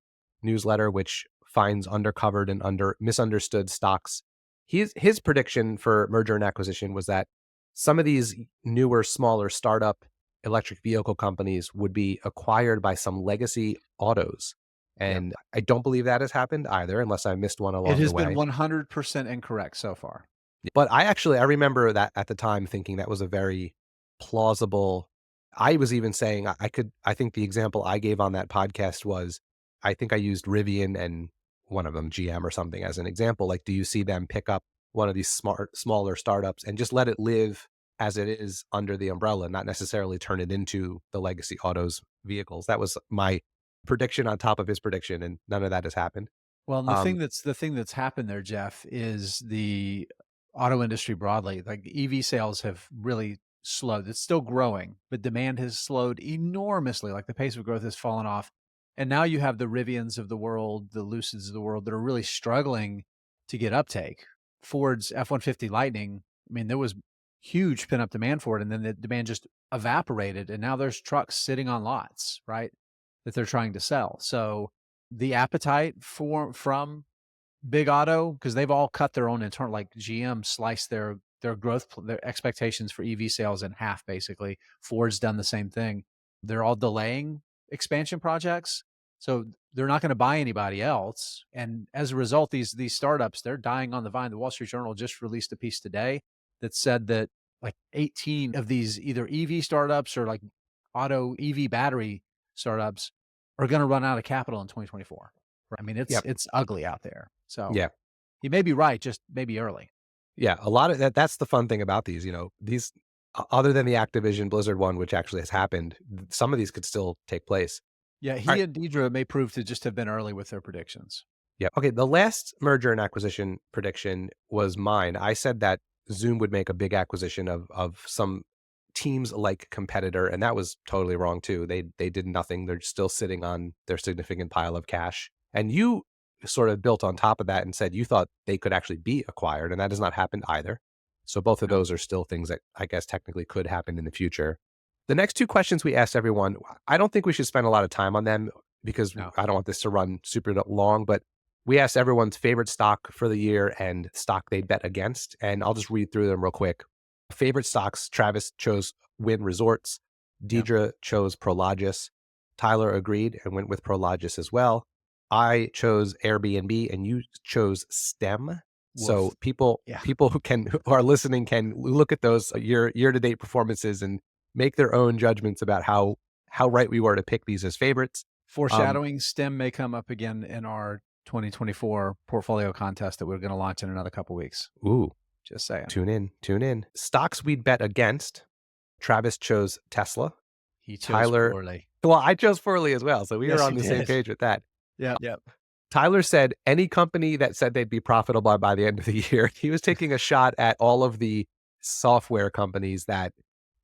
newsletter, which finds undercovered and misunderstood stocks. His prediction for merger and acquisition was that some of these newer, smaller startup electric vehicle companies would be acquired by some legacy autos. And I don't believe that has happened either, unless I missed one along the way. It has been 100% incorrect so far. But I remember that at the time thinking that was a very plausible. I was even saying I think the example I gave on that podcast was, I think I used Rivian and one of them GM or something as an example. Like, do you see them pick up one of these smaller startups and just let it live as it is under the umbrella, not necessarily turn it into the legacy autos vehicles? That was my prediction on top of his prediction, and none of that has happened. Well, the thing that's happened there, Jeff, is the auto industry broadly. Like EV sales have really slowed. It's still growing, but demand has slowed enormously. Like the pace of growth has fallen off. And now you have the Rivians of the world, the Lucids of the world that are really struggling to get uptake. Ford's F-150 Lightning, I mean, there was huge pent-up demand for it, and then the demand just evaporated, and now there's trucks sitting on lots, right, that they're trying to sell. So the appetite from big auto, because they've all cut their own internal, like GM sliced their growth, their expectations for EV sales in half, basically. Ford's done the same thing. They're all delaying expansion projects, so they're not going to buy anybody else. And as a result, these startups, they're dying on the vine. The Wall Street Journal just released a piece today that said that like 18 of these either EV startups or like auto EV battery startups are going to run out of capital in 2024. I mean, it's ugly out there. So yeah, you may be right, just maybe early. Yeah, a lot of that's the fun thing about these. These, other than the Activision Blizzard one, which actually has happened, some of these could still take place. Yeah, and Deidre may prove to just have been early with their predictions. Yeah. Okay. The last merger and acquisition prediction was mine. I said that Zoom would make a big acquisition of some Teams-like competitor, and that was totally wrong too. They did nothing. They're still sitting on their significant pile of cash. And you sort of built on top of that and said you thought they could actually be acquired, and that has not happened either. So both of those are still things that I guess technically could happen in the future. The next two questions we asked everyone, I don't think we should spend a lot of time on them because I don't want this to run super long, but we asked everyone's favorite stock for the year and stock they'd bet against. And I'll just read through them real quick. Favorite stocks, Travis chose Wynn Resorts. Deidre chose Prologis. Tyler agreed and went with Prologis as well. I chose Airbnb and you chose STEM. Woof. So people who are listening can look at those year-to-date performances and make their own judgments about how right we were to pick these as favorites. Foreshadowing, STEM may come up again in our 2024 portfolio contest that we're going to launch in another couple weeks. Ooh, just saying. Tune in. Stocks we'd bet against. Travis chose Tesla. He chose poorly. Well, I chose poorly as well, so we were on the same page with that. Yeah. Tyler said any company that said they'd be profitable by the end of the year. He was taking a shot at all of the software companies that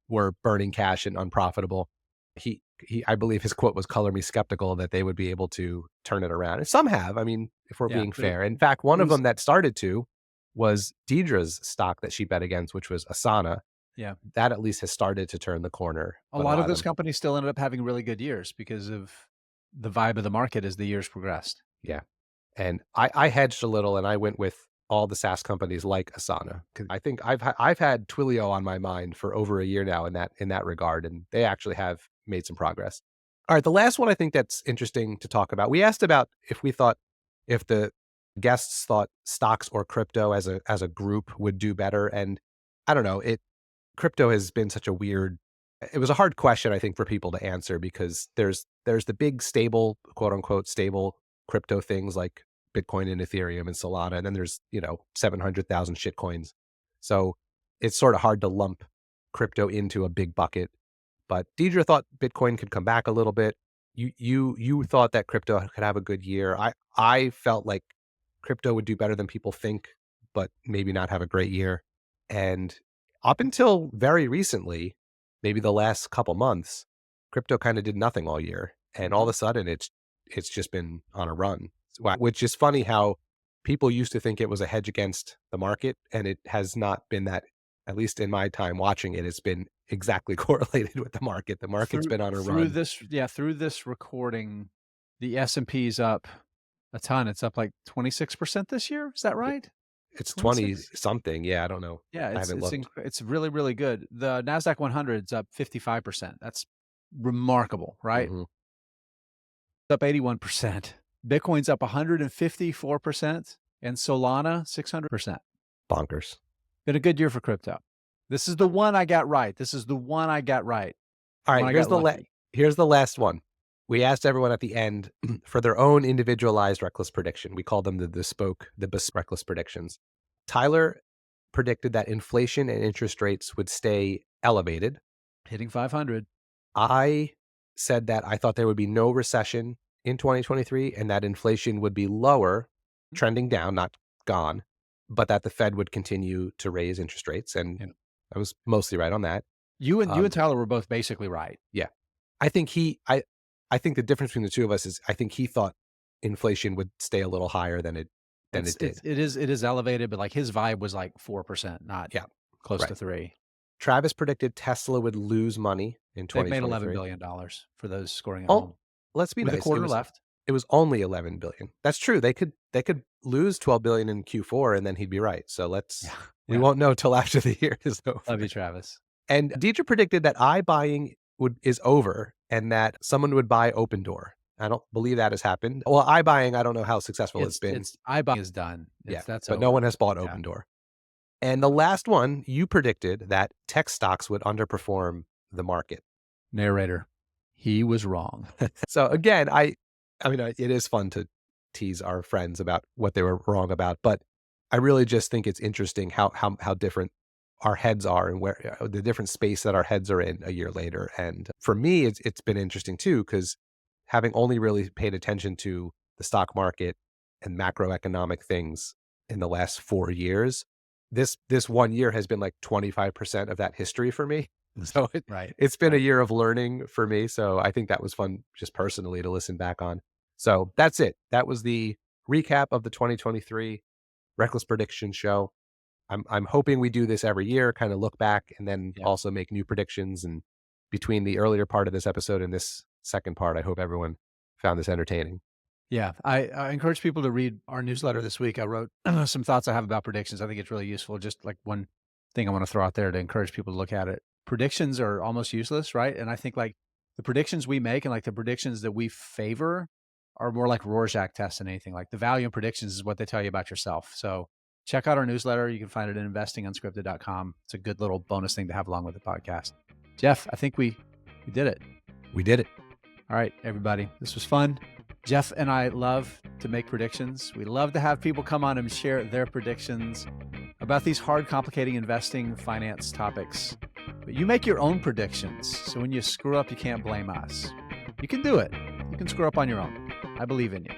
were burning cash and unprofitable. He I believe his quote was, "Color me skeptical that they would be able to turn it around." And some have. I mean, if we're being fair. In fact, one of them that started to was Deidre's stock that she bet against, which was Asana. Yeah. that at least has started to turn the corner. A But lot of those them, companies still ended up having really good years because of the vibe of the market as the years progressed. yeah. And I hedged a little, and I went with all the SaaS companies like Asana, because I think I've had Twilio on my mind for over a year now in that regard, and they actually have made some progress. All right, the last one I think that's interesting to talk about. We asked about if the guests thought stocks or crypto as a group would do better, and I don't know. Crypto has been such a weird. It was a hard question, I think, for people to answer, because there's the big stable, quote unquote stable crypto things like Bitcoin and Ethereum and Solana, and then there's 700,000 shitcoins. So it's sort of hard to lump crypto into a big bucket. But Deidre thought Bitcoin could come back a little bit. You thought that crypto could have a good year. I felt like crypto would do better than people think, but maybe not have a great year. And up until very recently, maybe the last couple months, crypto kind of did nothing all year. And all of a sudden it's just been on a run, which is funny how people used to think it was a hedge against the market, and it has not been that. At least in my time watching it, it's been exactly correlated with the market. The market's been on a run. Through this recording, the S&P's up a ton. It's up like 26% this year. Is that right? It's 20 something. Yeah, I don't know. Yeah, it's really, really good. The NASDAQ 100's up 55%. That's remarkable, right? Mm-hmm. It's up 81%. Bitcoin's up 154%, and Solana 600%. Bonkers. Been a good year for crypto. This is the one I got right. All right, here's the last one. We asked everyone at the end for their own individualized reckless prediction. We call them the bespoke reckless predictions. Tyler predicted that inflation and interest rates would stay elevated, hitting 500. I said that I thought there would be no recession in 2023 and that inflation would be lower, trending down, not gone, but that the Fed would continue to raise interest rates. And I was mostly right on that. You and Tyler were both basically right. Yeah. I think I think the difference between the two of us is I think he thought inflation would stay a little higher than it did. It is elevated, but like his vibe was like 4%, not close to 3%. Travis predicted Tesla would lose money in 2023. They made $11 billion for those scoring at home. Let's be nice. With a quarter left. It was only 11 billion. That's true. They could lose 12 billion in Q4 and then he'd be right. So we won't know till after the year is over. Love you, Travis. And Deidre predicted that iBuying is over and that someone would buy Open Door. I don't believe that has happened. Well, iBuying, I don't know how successful it's been. iBuying is done. But over. No one has bought Open Door. And the last one, you predicted that tech stocks would underperform the market. Narrator, he was wrong. So again, I mean, it is fun to tease our friends about what they were wrong about, but I really just think it's interesting how different our heads are and where the different space that our heads are in a year later. And for me, it's been interesting too, because having only really paid attention to the stock market and macroeconomic things in the last 4 years, this 1 year has been like 25% of that history for me. So it's been a year of learning for me. So I think that was fun just personally to listen back on. So that's it. That was the recap of the 2023 Reckless Prediction Show. I'm hoping we do this every year, kind of look back and then also make new predictions. And between the earlier part of this episode and this second part, I hope everyone found this entertaining. Yeah, I encourage people to read our newsletter this week. I wrote some thoughts I have about predictions. I think it's really useful. Just like one thing I want to throw out there to encourage people to look at it. Predictions are almost useless, right? And I think like the predictions we make and like the predictions that we favor are more like Rorschach tests than anything. Like the value in predictions is what they tell you about yourself. So check out our newsletter. You can find it at investingunscripted.com. It's a good little bonus thing to have along with the podcast. Jeff, I think we did it. We did it. All right, everybody. This was fun. Jeff and I love to make predictions. We love to have people come on and share their predictions about these hard, complicating investing finance topics. But you make your own predictions. So when you screw up, you can't blame us. You can do it. You can screw up on your own. I believe in you.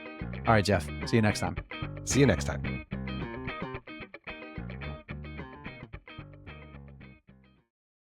All right, Jeff. See you next time. See you next time.